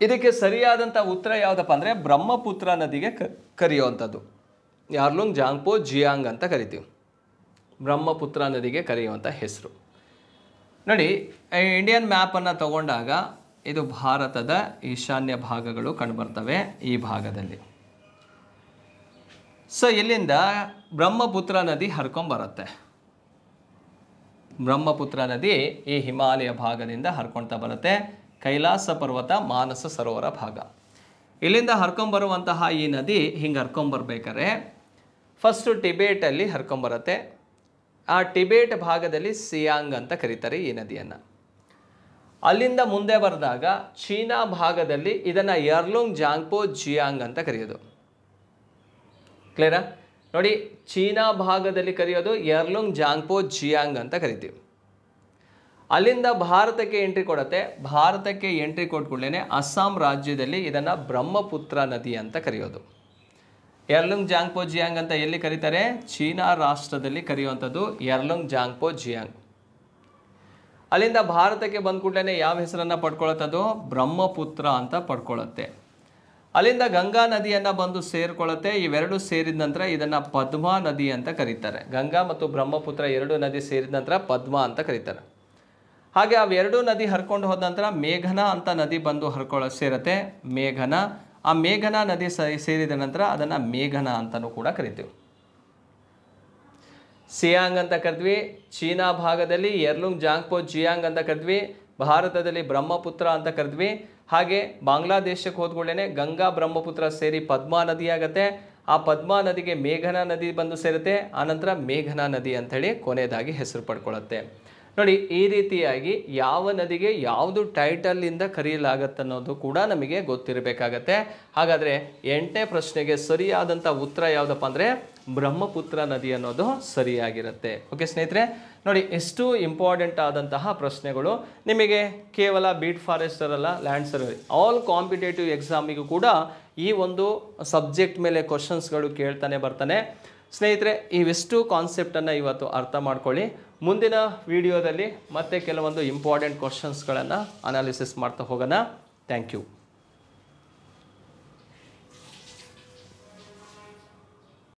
ಇದಕ್ಕೆ ಸರಿಯಾದಂಥ ಉತ್ತರ ಯಾವುದಪ್ಪ ಅಂದರೆ ಬ್ರಹ್ಮಪುತ್ರ ನದಿಗೆ ಕರೆಯುವಂಥದ್ದು. ಯಾರ್ಲುಂಗ್ ಜಾಂಗ್ಬೋ ಜಿಯಾಂಗ್ ಅಂತ ಕರಿತೀವಿ. ಬ್ರಹ್ಮಪುತ್ರ ನದಿಗೆ ಕರೆಯುವಂಥ ಹೆಸರು. ನೋಡಿ, ಇಂಡಿಯನ್ ಮ್ಯಾಪನ್ನು ತಗೊಂಡಾಗ ಇದು ಭಾರತದ ಈಶಾನ್ಯ ಭಾಗಗಳು ಕಂಡುಬರ್ತವೆ ಈ ಭಾಗದಲ್ಲಿ. ಸೊ ಇಲ್ಲಿಂದ ಬ್ರಹ್ಮಪುತ್ರ ನದಿ ಹರ್ಕೊಂಬರುತ್ತೆ. ಬ್ರಹ್ಮಪುತ್ರ ನದಿ ಈ ಹಿಮಾಲಯ ಭಾಗದಿಂದ ಹರ್ಕೊಳ್ತಾ ಬರುತ್ತೆ. ಕೈಲಾಸ ಪರ್ವತ, ಮಾನಸ ಸರೋವರ ಭಾಗ. ಇಲ್ಲಿಂದ ಹರ್ಕೊಂಬರುವಂತಹ ಈ ನದಿ ಹಿಂಗೆ ಹರ್ಕೊಂಬರ್ಬೇಕಾದ್ರೆ ಫಸ್ಟು ಟಿಬೇಟಲ್ಲಿ ಹರ್ಕೊಂಬರುತ್ತೆ. ಆ ಟಿಬೇಟ್ ಭಾಗದಲ್ಲಿ ಸಿಯಾಂಗ್ ಅಂತ ಕರೀತಾರೆ ಈ ನದಿಯನ್ನು. ಅಲ್ಲಿಂದ ಮುಂದೆ ಬರೆದಾಗ ಚೀನಾ ಭಾಗದಲ್ಲಿ ಇದನ್ನು ಯಾರ್ಲುಂಗ್ ಜಾಂಗ್ಬೋ ಜಿಯಾಂಗ್ ಅಂತ ಕರೆಯೋದು. ಕ್ಲಿಯರಾ? ನೋಡಿ, ಚೀನಾ ಭಾಗದಲ್ಲಿ ಕರೆಯೋದು ಯಾರ್ಲುಂಗ್ ಜಾಂಗ್ಬೋ ಜಿಯಾಂಗ್ ಅಂತ ಕರಿತೀವಿ. ಅಲ್ಲಿಂದ ಭಾರತಕ್ಕೆ ಎಂಟ್ರಿ ಕೊಡುತ್ತೆ. ಭಾರತಕ್ಕೆ ಎಂಟ್ರಿ ಕೊಟ್ಕೊಳ್ಳೇನೆ ಅಸ್ಸಾಂ ರಾಜ್ಯದಲ್ಲಿ ಇದನ್ನು ಬ್ರಹ್ಮಪುತ್ರ ನದಿ ಅಂತ ಕರೆಯೋದು. ಯಾರ್ಲುಂಗ್ ಜಾಂಗ್ಬೋ ಜಿಯಾಂಗ್ ಅಂತ ಎಲ್ಲಿ ಕರೀತಾರೆ? ಚೀನಾ ರಾಷ್ಟ್ರದಲ್ಲಿ ಕರೆಯುವಂಥದ್ದು ಯಾರ್ಲುಂಗ್ ಜಾಂಗ್ಬೋ ಜಿಯಾಂಗ್. ಅಲ್ಲಿಂದ ಭಾರತಕ್ಕೆ ಬಂದ ಕೂಡಲೇ ಯಾವ ಹೆಸರನ್ನು ಪಡ್ಕೊಳ್ಳುತ್ತದು? ಬ್ರಹ್ಮಪುತ್ರ ಅಂತ ಪಡ್ಕೊಳ್ಳುತ್ತೆ. ಅಲ್ಲಿಂದ ಗಂಗಾ ನದಿಯನ್ನು ಬಂದು ಸೇರಿಕೊಳ್ಳುತ್ತೆ. ಇವೆರಡು ಸೇರಿದ ನಂತರ ಇದನ್ನು ಪದ್ಮಾ ನದಿ ಅಂತ ಕರೀತಾರೆ. ಗಂಗಾ ಮತ್ತು ಬ್ರಹ್ಮಪುತ್ರ 2 ನದಿ ಸೇರಿದ ನಂತರ ಪದ್ಮಾ ಅಂತ ಕರೀತಾರೆ. ಹಾಗೆ ಅವೆರಡೂ ನದಿ ಹರ್ಕೊಂಡು ಹೋದ ನಂತರ ಮೇಘನಾ ಅಂತ ನದಿ ಬಂದು ಸೇರುತ್ತೆ. ಮೇಘನಾ, ಆ ಮೇಘನಾ ನದಿ ಸೇರಿದ ನಂತರ ಅದನ್ನು ಮೇಘನಾ ಅಂತಲೂ ಕೂಡ ಕರಿತೀವಿ. ಸಿಯಾಂಗ್ ಅಂತ ಕರಿದ್ವಿ. ಚೀನಾ ಭಾಗದಲ್ಲಿ ಯಾರ್ಲುಂಗ್ ಜಾಂಗ್ಬೋ ಜಿಯಾಂಗ್ ಅಂತ ಕರಿದ್ವಿ. ಭಾರತದಲ್ಲಿ ಬ್ರಹ್ಮಪುತ್ರ ಅಂತ ಕರೆದ್ವಿ. ಹಾಗೆ ಬಾಂಗ್ಲಾದೇಶಕ್ಕೆ ಹೋದ್ಕೊಳ್ಳೇನೆ ಗಂಗಾ ಬ್ರಹ್ಮಪುತ್ರ ಸೇರಿ ಪದ್ಮಾ ನದಿ ಆಗುತ್ತೆ. ಆ ಪದ್ಮಾ ನದಿಗೆ ಮೇಘನಾ ನದಿ ಬಂದು ಸೇರುತ್ತೆ. ಆನಂತರ ಮೇಘನಾ ನದಿ ಅಂಥೇಳಿ ಕೊನೆಯದಾಗಿ ಹೆಸರು ಪಡ್ಕೊಳ್ಳುತ್ತೆ. ನೋಡಿ, ಈ ರೀತಿಯಾಗಿ ಯಾವ ನದಿಗೆ ಯಾವುದು ಟೈಟಲಿಂದ ಕರೆಯಲಾಗತ್ತೆ ಅನ್ನೋದು ಕೂಡ ನಮಗೆ ಗೊತ್ತಿರಬೇಕಾಗತ್ತೆ. ಹಾಗಾದರೆ 8ನೇ ಪ್ರಶ್ನೆಗೆ ಸರಿಯಾದಂಥ ಉತ್ತರ ಯಾವುದಪ್ಪ ಅಂದರೆ ಬ್ರಹ್ಮಪುತ್ರ ನದಿ ಅನ್ನೋದು ಸರಿಯಾಗಿರುತ್ತೆ. ಓಕೆ ಸ್ನೇಹಿತರೆ, ನೋಡಿ ಎಷ್ಟು ಇಂಪಾರ್ಟೆಂಟ್ ಆದಂತಹ ಪ್ರಶ್ನೆಗಳು ನಿಮಗೆ ಕೇವಲ ಬೀಟ್ ಫಾರೆಸ್ಟರ್ ಅಲ್ಲ, ಲ್ಯಾಂಡ್ ಸರ್ವೆ, ಆಲ್ ಕಾಂಪಿಟೇಟಿವ್ ಎಕ್ಸಾಮಿಗೂ ಕೂಡ ಈ ಒಂದು ಸಬ್ಜೆಕ್ಟ್ ಮೇಲೆ ಕ್ವಶನ್ಸ್ಗಳು ಕೇಳ್ತಾನೆ ಬರ್ತಾನೆ. ಸ್ನೇಹಿತರೆ, ಇವೆಷ್ಟು ಕಾನ್ಸೆಪ್ಟನ್ನು ಇವತ್ತು ಅರ್ಥ ಮಾಡ್ಕೊಳ್ಳಿ. ಮುಂದಿನ ವಿಡಿಯೋದಲ್ಲಿ ಮತ್ತೆ ಕೆಲವೊಂದು ಇಂಪಾರ್ಟೆಂಟ್ ಕ್ವಶನ್ಸ್ಗಳನ್ನು ಅನಾಲಿಸಿಸ್ ಮಾಡ್ತಾ ಹೋಗೋಣ. Thank you.